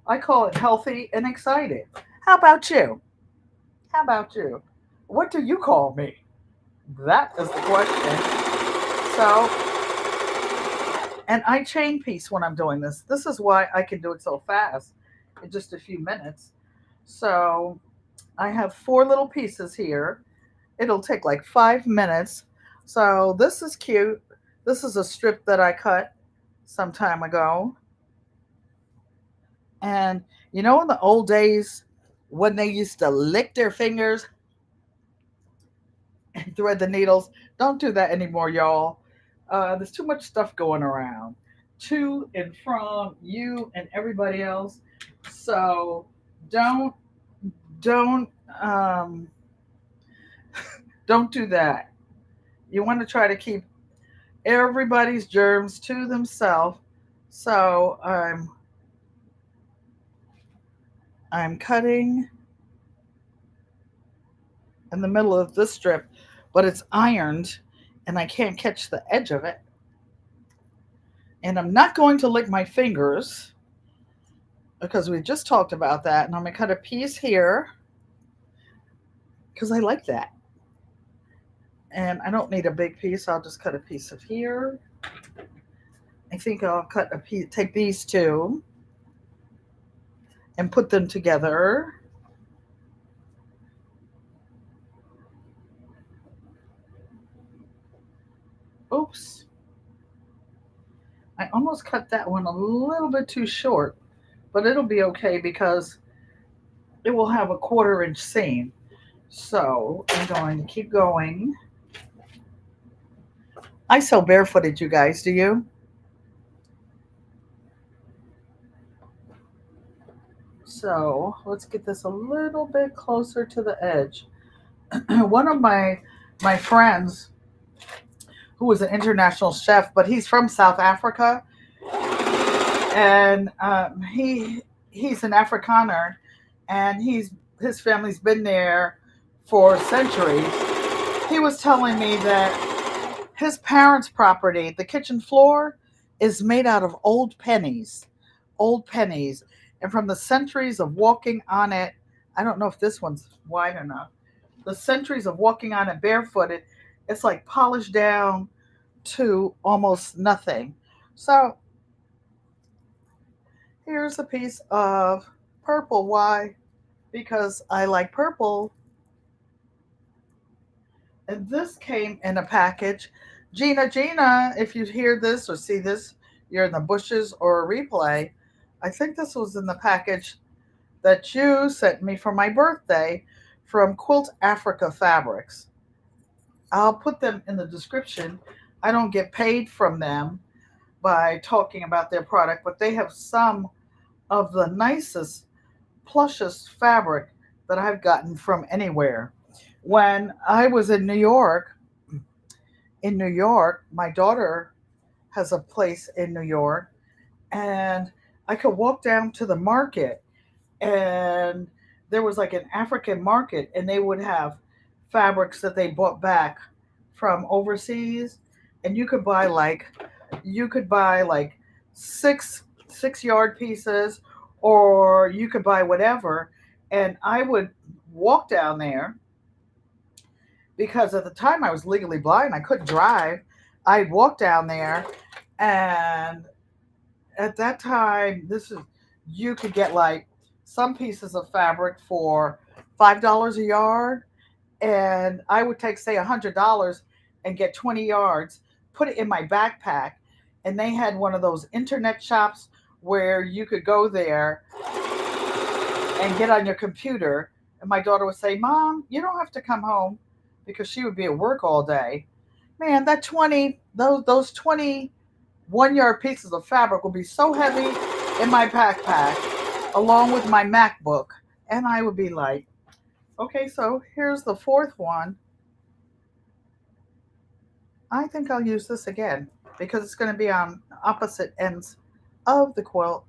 I call it healthy and excited. How about you? How about you? What do you call me? That is the question. So, and I chain piece when I'm doing this. This is why I can do it so fast in just a few minutes. So I have 4 little pieces here. It'll take like 5 minutes. So this is cute. This is a strip that I cut some time ago. And you know, in the old days when they used to lick their fingers and thread the needles, don't do that anymore, y'all. There's too much stuff going around to and from you and everybody else. So don't don't um, don't do that. You want to try to keep everybody's germs to themselves. So I'm cutting in the middle of this strip, but it's ironed and I can't catch the edge of it. And I'm not going to lick my fingers because we just talked about that. And I'm going to cut a piece here because I like that. And I don't need a big piece. I'll just cut a piece of here. I think I'll cut a piece, take these 2 and put them together. Oops. I almost cut that one a little bit too short, but it'll be okay because it will have a 1/4 inch seam. So I'm going to keep going. I sew barefooted, you guys. Do you? So let's get this a little bit closer to the edge. One of my friends, who was an international chef, but he's from South Africa, and he's an Afrikaner, and his family's been there for centuries. He was telling me that his parents' property, the kitchen floor, is made out of old pennies, and from the centuries of walking on it. I don't know if this one's wide enough. The centuries of walking on it barefooted, it's like polished down to almost nothing. So here's a piece of purple. Why? Because I like purple. And this came in a package. Gina, if you hear this or see this, you're in the bushes or a replay. I think this was in the package that you sent me for my birthday from Quilt Africa Fabrics. I'll put them in the description. I don't get paid from them by talking about their product, but they have some of the nicest, plushest fabric that I've gotten from anywhere. When I was in New York, my daughter has a place in New York, and I could walk down to the market, and there was like an African market, and they would have fabrics that they bought back from overseas, and you could buy like six yard pieces, or you could buy whatever. And I would walk down there because at the time I was legally blind, I couldn't drive. I'd walk down there, and at that time, this is you could get like some pieces of fabric for $5 a yard, and I would take say $100 and get 20 yards, put it in my backpack, and they had one of those internet shops where you could go there and get on your computer. And my daughter would say, "Mom, you don't have to come home," because she would be at work all day. Man, that 20 those 21 yard pieces of fabric will be so heavy in my backpack along with my MacBook. And I would be like, okay, so here's the fourth one. I think I'll use this again because it's going to be on opposite ends of the quilt.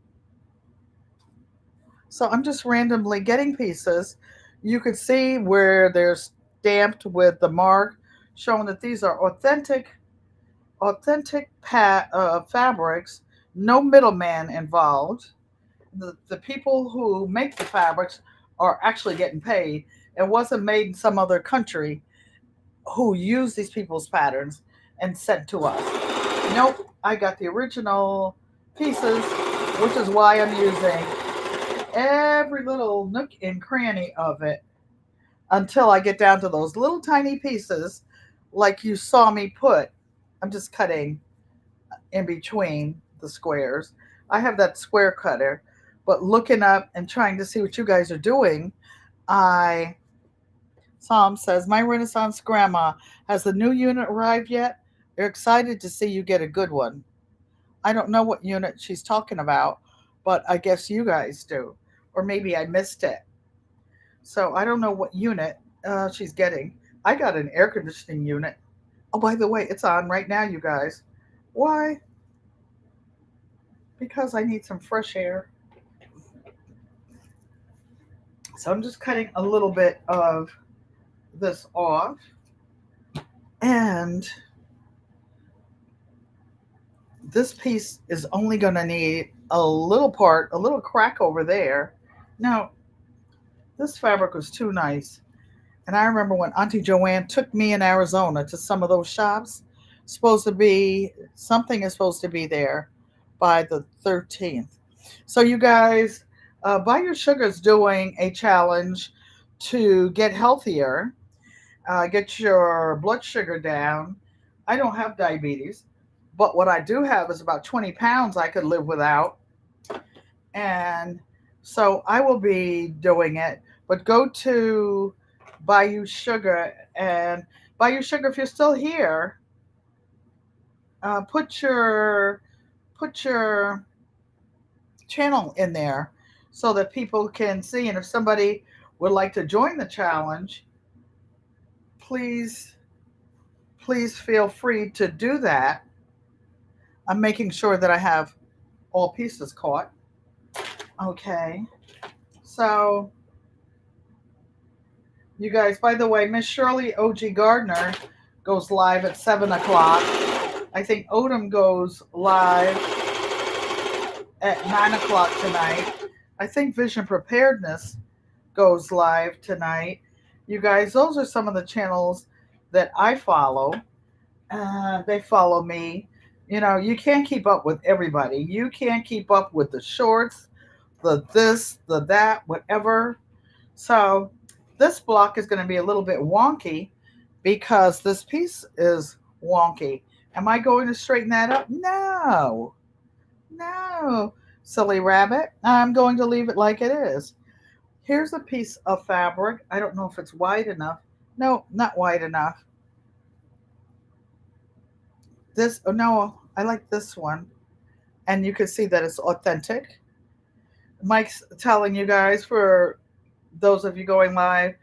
So I'm just randomly getting pieces. You could see where they're stamped with the mark showing that these are authentic fabrics, no middleman involved. The people who make the fabrics are actually getting paid. It wasn't made in some other country who used these people's patterns and sent to us. Nope, I got the original pieces, which is why I'm using every little nook and cranny of it until I get down to those little tiny pieces like you saw me put. I'm just cutting in between the squares. I have that square cutter, but looking up and trying to see what you guys are doing, I Psalm says, "My Renaissance grandma, has the new unit arrived yet? They're excited to see you get a good one." I don't know what unit she's talking about, but I guess you guys do. Or maybe I missed it. So I don't know what unit she's getting. I got an air conditioning unit. Oh, by the way, it's on right now, you guys. Why? Because I need some fresh air. So I'm just cutting a little bit of this off. And this piece is only going to need a little part, a little crack over there. Now, this fabric was too nice. And I remember when Auntie Joanne took me in Arizona to some of those shops, supposed to be something is supposed to be there by the 13th. So you guys, Buy Your Sugar's doing a challenge to get healthier, get your blood sugar down. I don't have diabetes, but what I do have is about 20 pounds I could live without. And so I will be doing it. But go to Bayou Sugar. And Bayou Sugar, if you're still here, put your channel in there so that people can see. And if somebody would like to join the challenge, please please feel free to do that. I'm making sure that I have all pieces caught. Okay. So, you guys, by the way, Miss Shirley O.G. Gardner goes live at 7 o'clock. I think Odom goes live at 9 o'clock tonight. I think Vision Preparedness goes live tonight. You guys, those are some of the channels that I follow. They follow me. You know, you can't keep up with everybody. You can't keep up with the shorts, the this, the that, whatever. So this block is going to be a little bit wonky because this piece is wonky. Am I going to straighten that up? No, no, silly rabbit. I'm going to leave it like it is. Here's a piece of fabric. I don't know if it's wide enough. No, not wide enough. This, oh no, I like this one. And you can see that it's authentic. Mike's telling you guys, for those of you going live,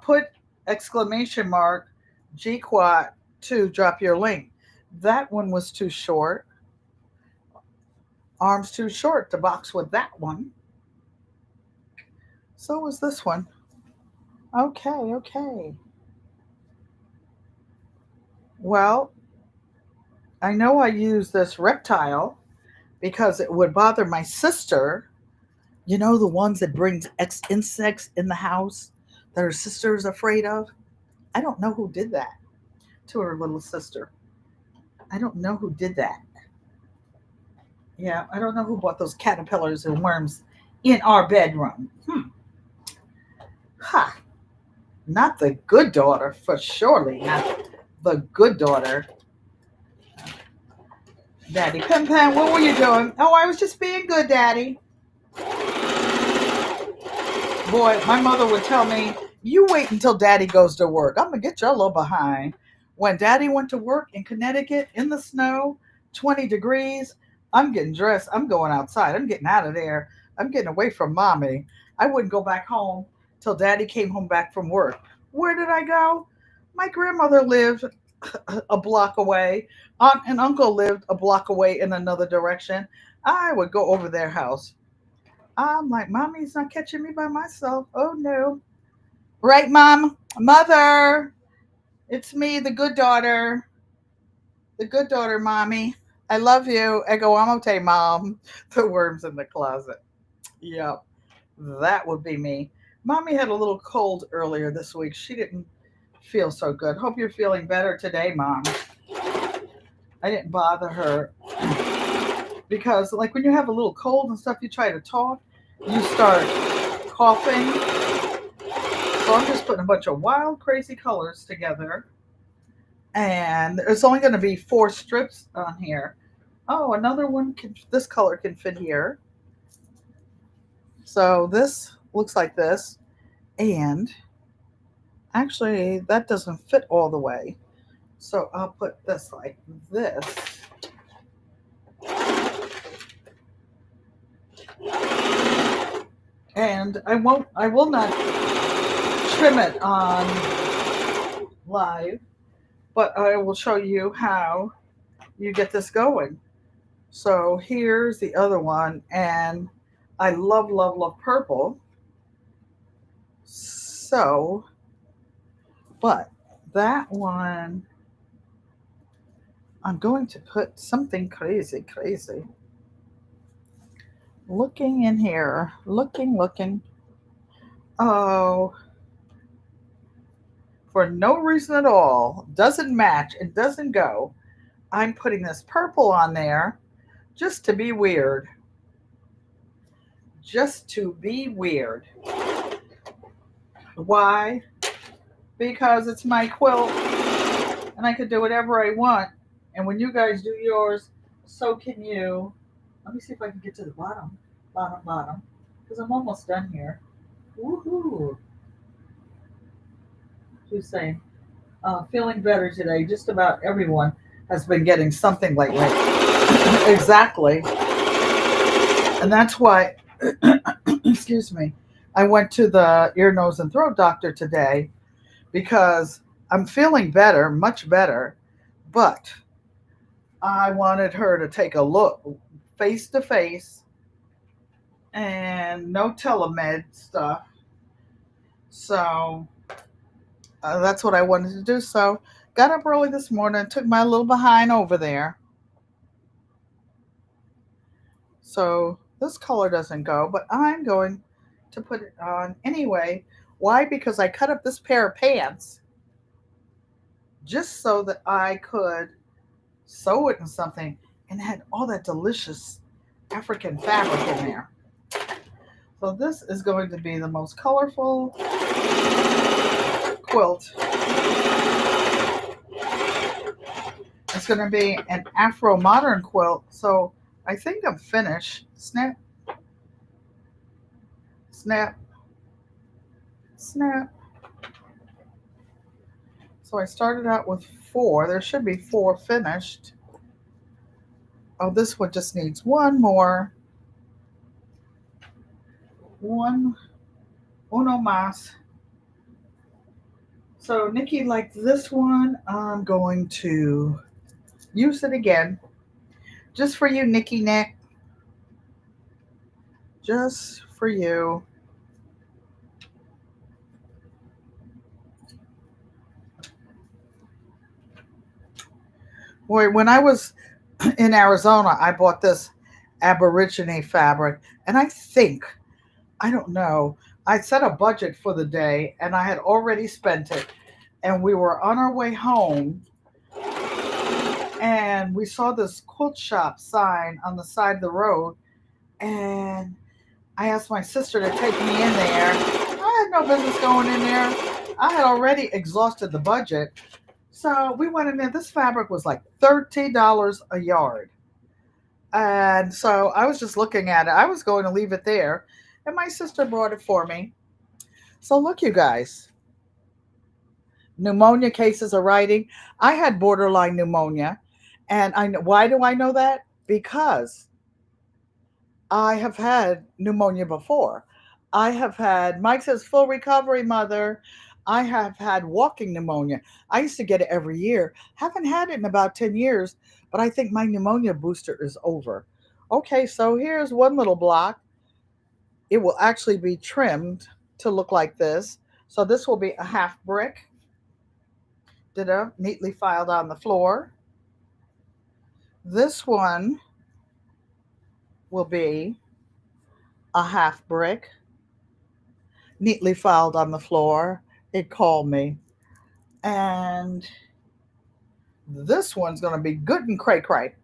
put exclamation mark GQUAT to drop your link. That one was too short. Arms too short to box with that one. So was this one. Okay, okay. Well, I know I use this reptile because it would bother my sister. You know, the ones that brings insects in the house that her sister is afraid of? I don't know who did that to her little sister. I don't know who did that. Yeah, I don't know who bought those caterpillars and worms in our bedroom. Ha! Not the good daughter, for surely not the good daughter. Daddy Pim Pam, what were you doing? Oh, I was just being good, Daddy. Boy, my mother would tell me, you wait until Daddy goes to work. I'm going to get your little behind. When Daddy went to work in Connecticut in the snow, 20 degrees, I'm getting dressed. I'm going outside. I'm getting out of there. I'm getting away from Mommy. I wouldn't go back home till Daddy came home back from work. Where did I go? My grandmother lived a block away. Aunt and uncle lived a block away in another direction. I would go over their house. I'm like, Mommy's not catching me by myself. Oh no. Right, Mom? Mother. It's me, the good daughter. The good daughter, Mommy. I love you. Ego amote, Mom. The worms in the closet. Yep. That would be me. Mommy had a little cold earlier this week. She didn't feel so good. Hope you're feeling better today, Mom. I didn't bother her because, like, when you have a little cold and stuff, you try to talk, you start coughing. So I'm just putting a bunch of wild, crazy colors together. And there's only going to be 4 strips on here. Oh, another one, this color can fit here. So this looks like this. And actually, that doesn't fit all the way. So I'll put this like this. And I will not trim it on live, but I will show you how you get this going. So here's the other one, and I love, love, love purple. So, but that one, I'm going to put something crazy, crazy. Looking in here, looking. Oh, for no reason at all, doesn't match, it doesn't go. I'm putting this purple on there just to be weird. Just to be weird. Why? Because it's my quilt and I can do whatever I want. And when you guys do yours, so can you. Let me see if I can get to the bottom, because I'm almost done here. Woohoo! who's saying, feeling better today. Just about everyone has been getting something lately. Exactly. And that's why, excuse me, I went to the ear, nose, and throat doctor today because I'm feeling better, much better, but I wanted her to take a look face to face and no telemed stuff. So that's what I wanted to do. So got up early this morning, took my little behind over there. So this color doesn't go, but I'm going to put it on anyway. Why? Because I cut up this pair of pants just so that I could sew it in something and it had all that delicious African fabric in there. So this is going to be the most colorful quilt. It's going to be an Afro modern quilt. So I think I'm finished. Snap, snap, snap. So I started out with 4. There should be 4 finished. Oh, this one just needs one more. One, uno más. So Nikki liked this one. I'm going to use it again. Just for you, Nikki Nick. Just for you. Boy, when I was in Arizona, I bought this Aborigine fabric, and I don't know, I set a budget for the day, and I had already spent it, and we were on our way home, and we saw this quilt shop sign on the side of the road, and I asked my sister to take me in there. I had no business going in there. I had already exhausted the budget. So we went in there. This fabric was like $30 a yard. And so I was just looking at it. I was going to leave it there. And my sister brought it for me. So look, you guys, pneumonia cases are writing. I had borderline pneumonia. And why do I know that? Because I have had pneumonia before. I have had, Mike says, full recovery, mother. I have had walking pneumonia. I used to get it every year. Haven't had it in about 10 years, but I think my pneumonia booster is over. Okay, so here's one little block. It will actually be trimmed to look like this. So this will be a half brick, neatly filed on the floor. This one will be a half brick, neatly filed on the floor. It called me. And this one's going to be good and cray cray.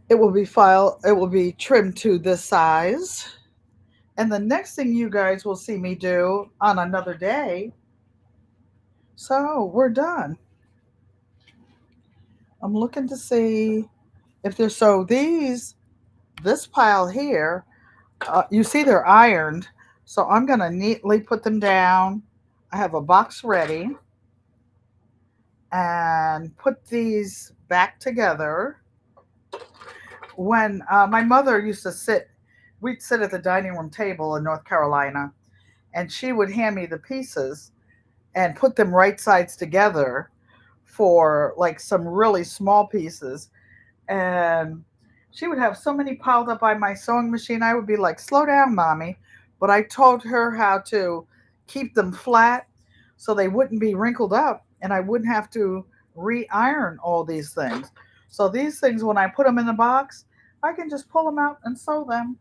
It will be filed, it will be trimmed to this size. And the next thing you guys will see me do on another day. So we're done. I'm looking to see if there's, so this pile here, you see they're ironed. So I'm going to neatly put them down. I have a box ready and put these back together. When my mother used to we'd sit at the dining room table in North Carolina, and she would hand me the pieces and put them right sides together for like some really small pieces. And she would have so many piled up by my sewing machine. I would be like, slow down, mommy. But I told her how to keep them flat so they wouldn't be wrinkled up and I wouldn't have to re iron all these things. So these things, when I put them in the box, I can just pull them out and sew them.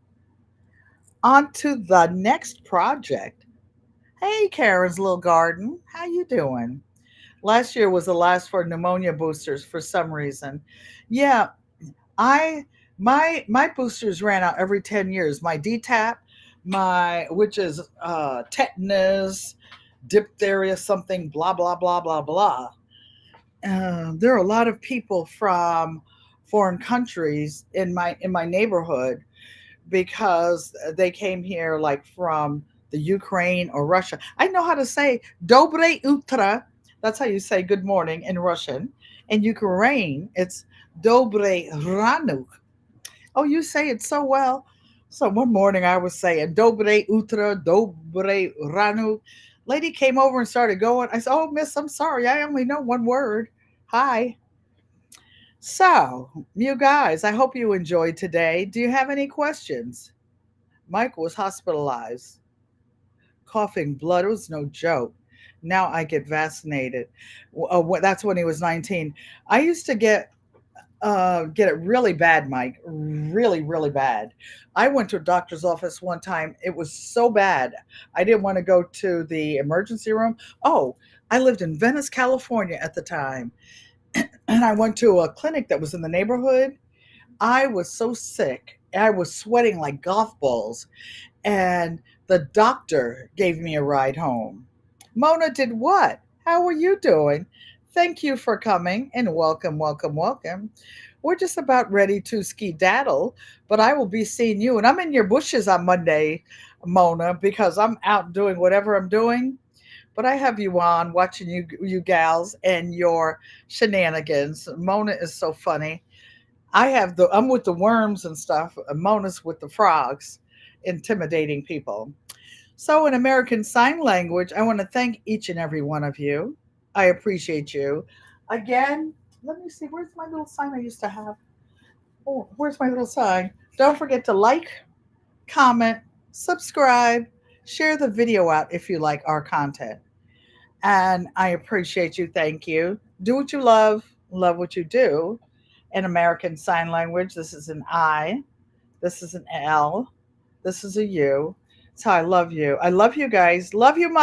On to the next project. Hey, Karen's little garden. How you doing? Last year was the last for pneumonia boosters for some reason. Yeah, I my boosters ran out every 10 years. My DTaP, my which is tetanus, diphtheria, something, blah blah blah blah blah. There are a lot of people from foreign countries in my neighborhood because they came here like from the Ukraine or Russia. I know how to say dobre utra. That's how you say good morning in Russian. In Ukraine, it's dobre ranuk. Oh, you say it so well. So one morning I was saying dobre utra, dobre ranu. Lady came over and started going. I said, "Oh, miss, I'm sorry. I only know one word. Hi." So, you guys, I hope you enjoyed today. Do you have any questions? Mike was hospitalized, coughing blood. It was no joke. Now I get vaccinated. That's when he was 19. I used to get it really bad, Mike. Really, really bad. I went to a doctor's office one time. It was so bad. I didn't want to go to the emergency room. Oh, I lived in Venice, California at the time. And I went to a clinic that was in the neighborhood. I was so sick. I was sweating like golf balls. And the doctor gave me a ride home. Mona did what? How are you doing? Thank you for coming and welcome, welcome, welcome. We're just about ready to skedaddle, but I will be seeing you. And I'm in your bushes on Monday, Mona, because I'm out doing whatever I'm doing. But I have you on watching you gals and your shenanigans. Mona is so funny. I'm with the worms and stuff. Mona's with the frogs, intimidating people. So in American Sign Language, I want to thank each and every one of you. I appreciate you. Again, let me see, where's my little sign I used to have? Oh, where's my little sign? Don't forget to like, comment, subscribe, share the video out if you like our content. And I appreciate you. Thank you. Do what you love what you do. In American Sign Language, this is an I, this is an L, this is a U. It's how I love you. I love you guys. Love you, Mom.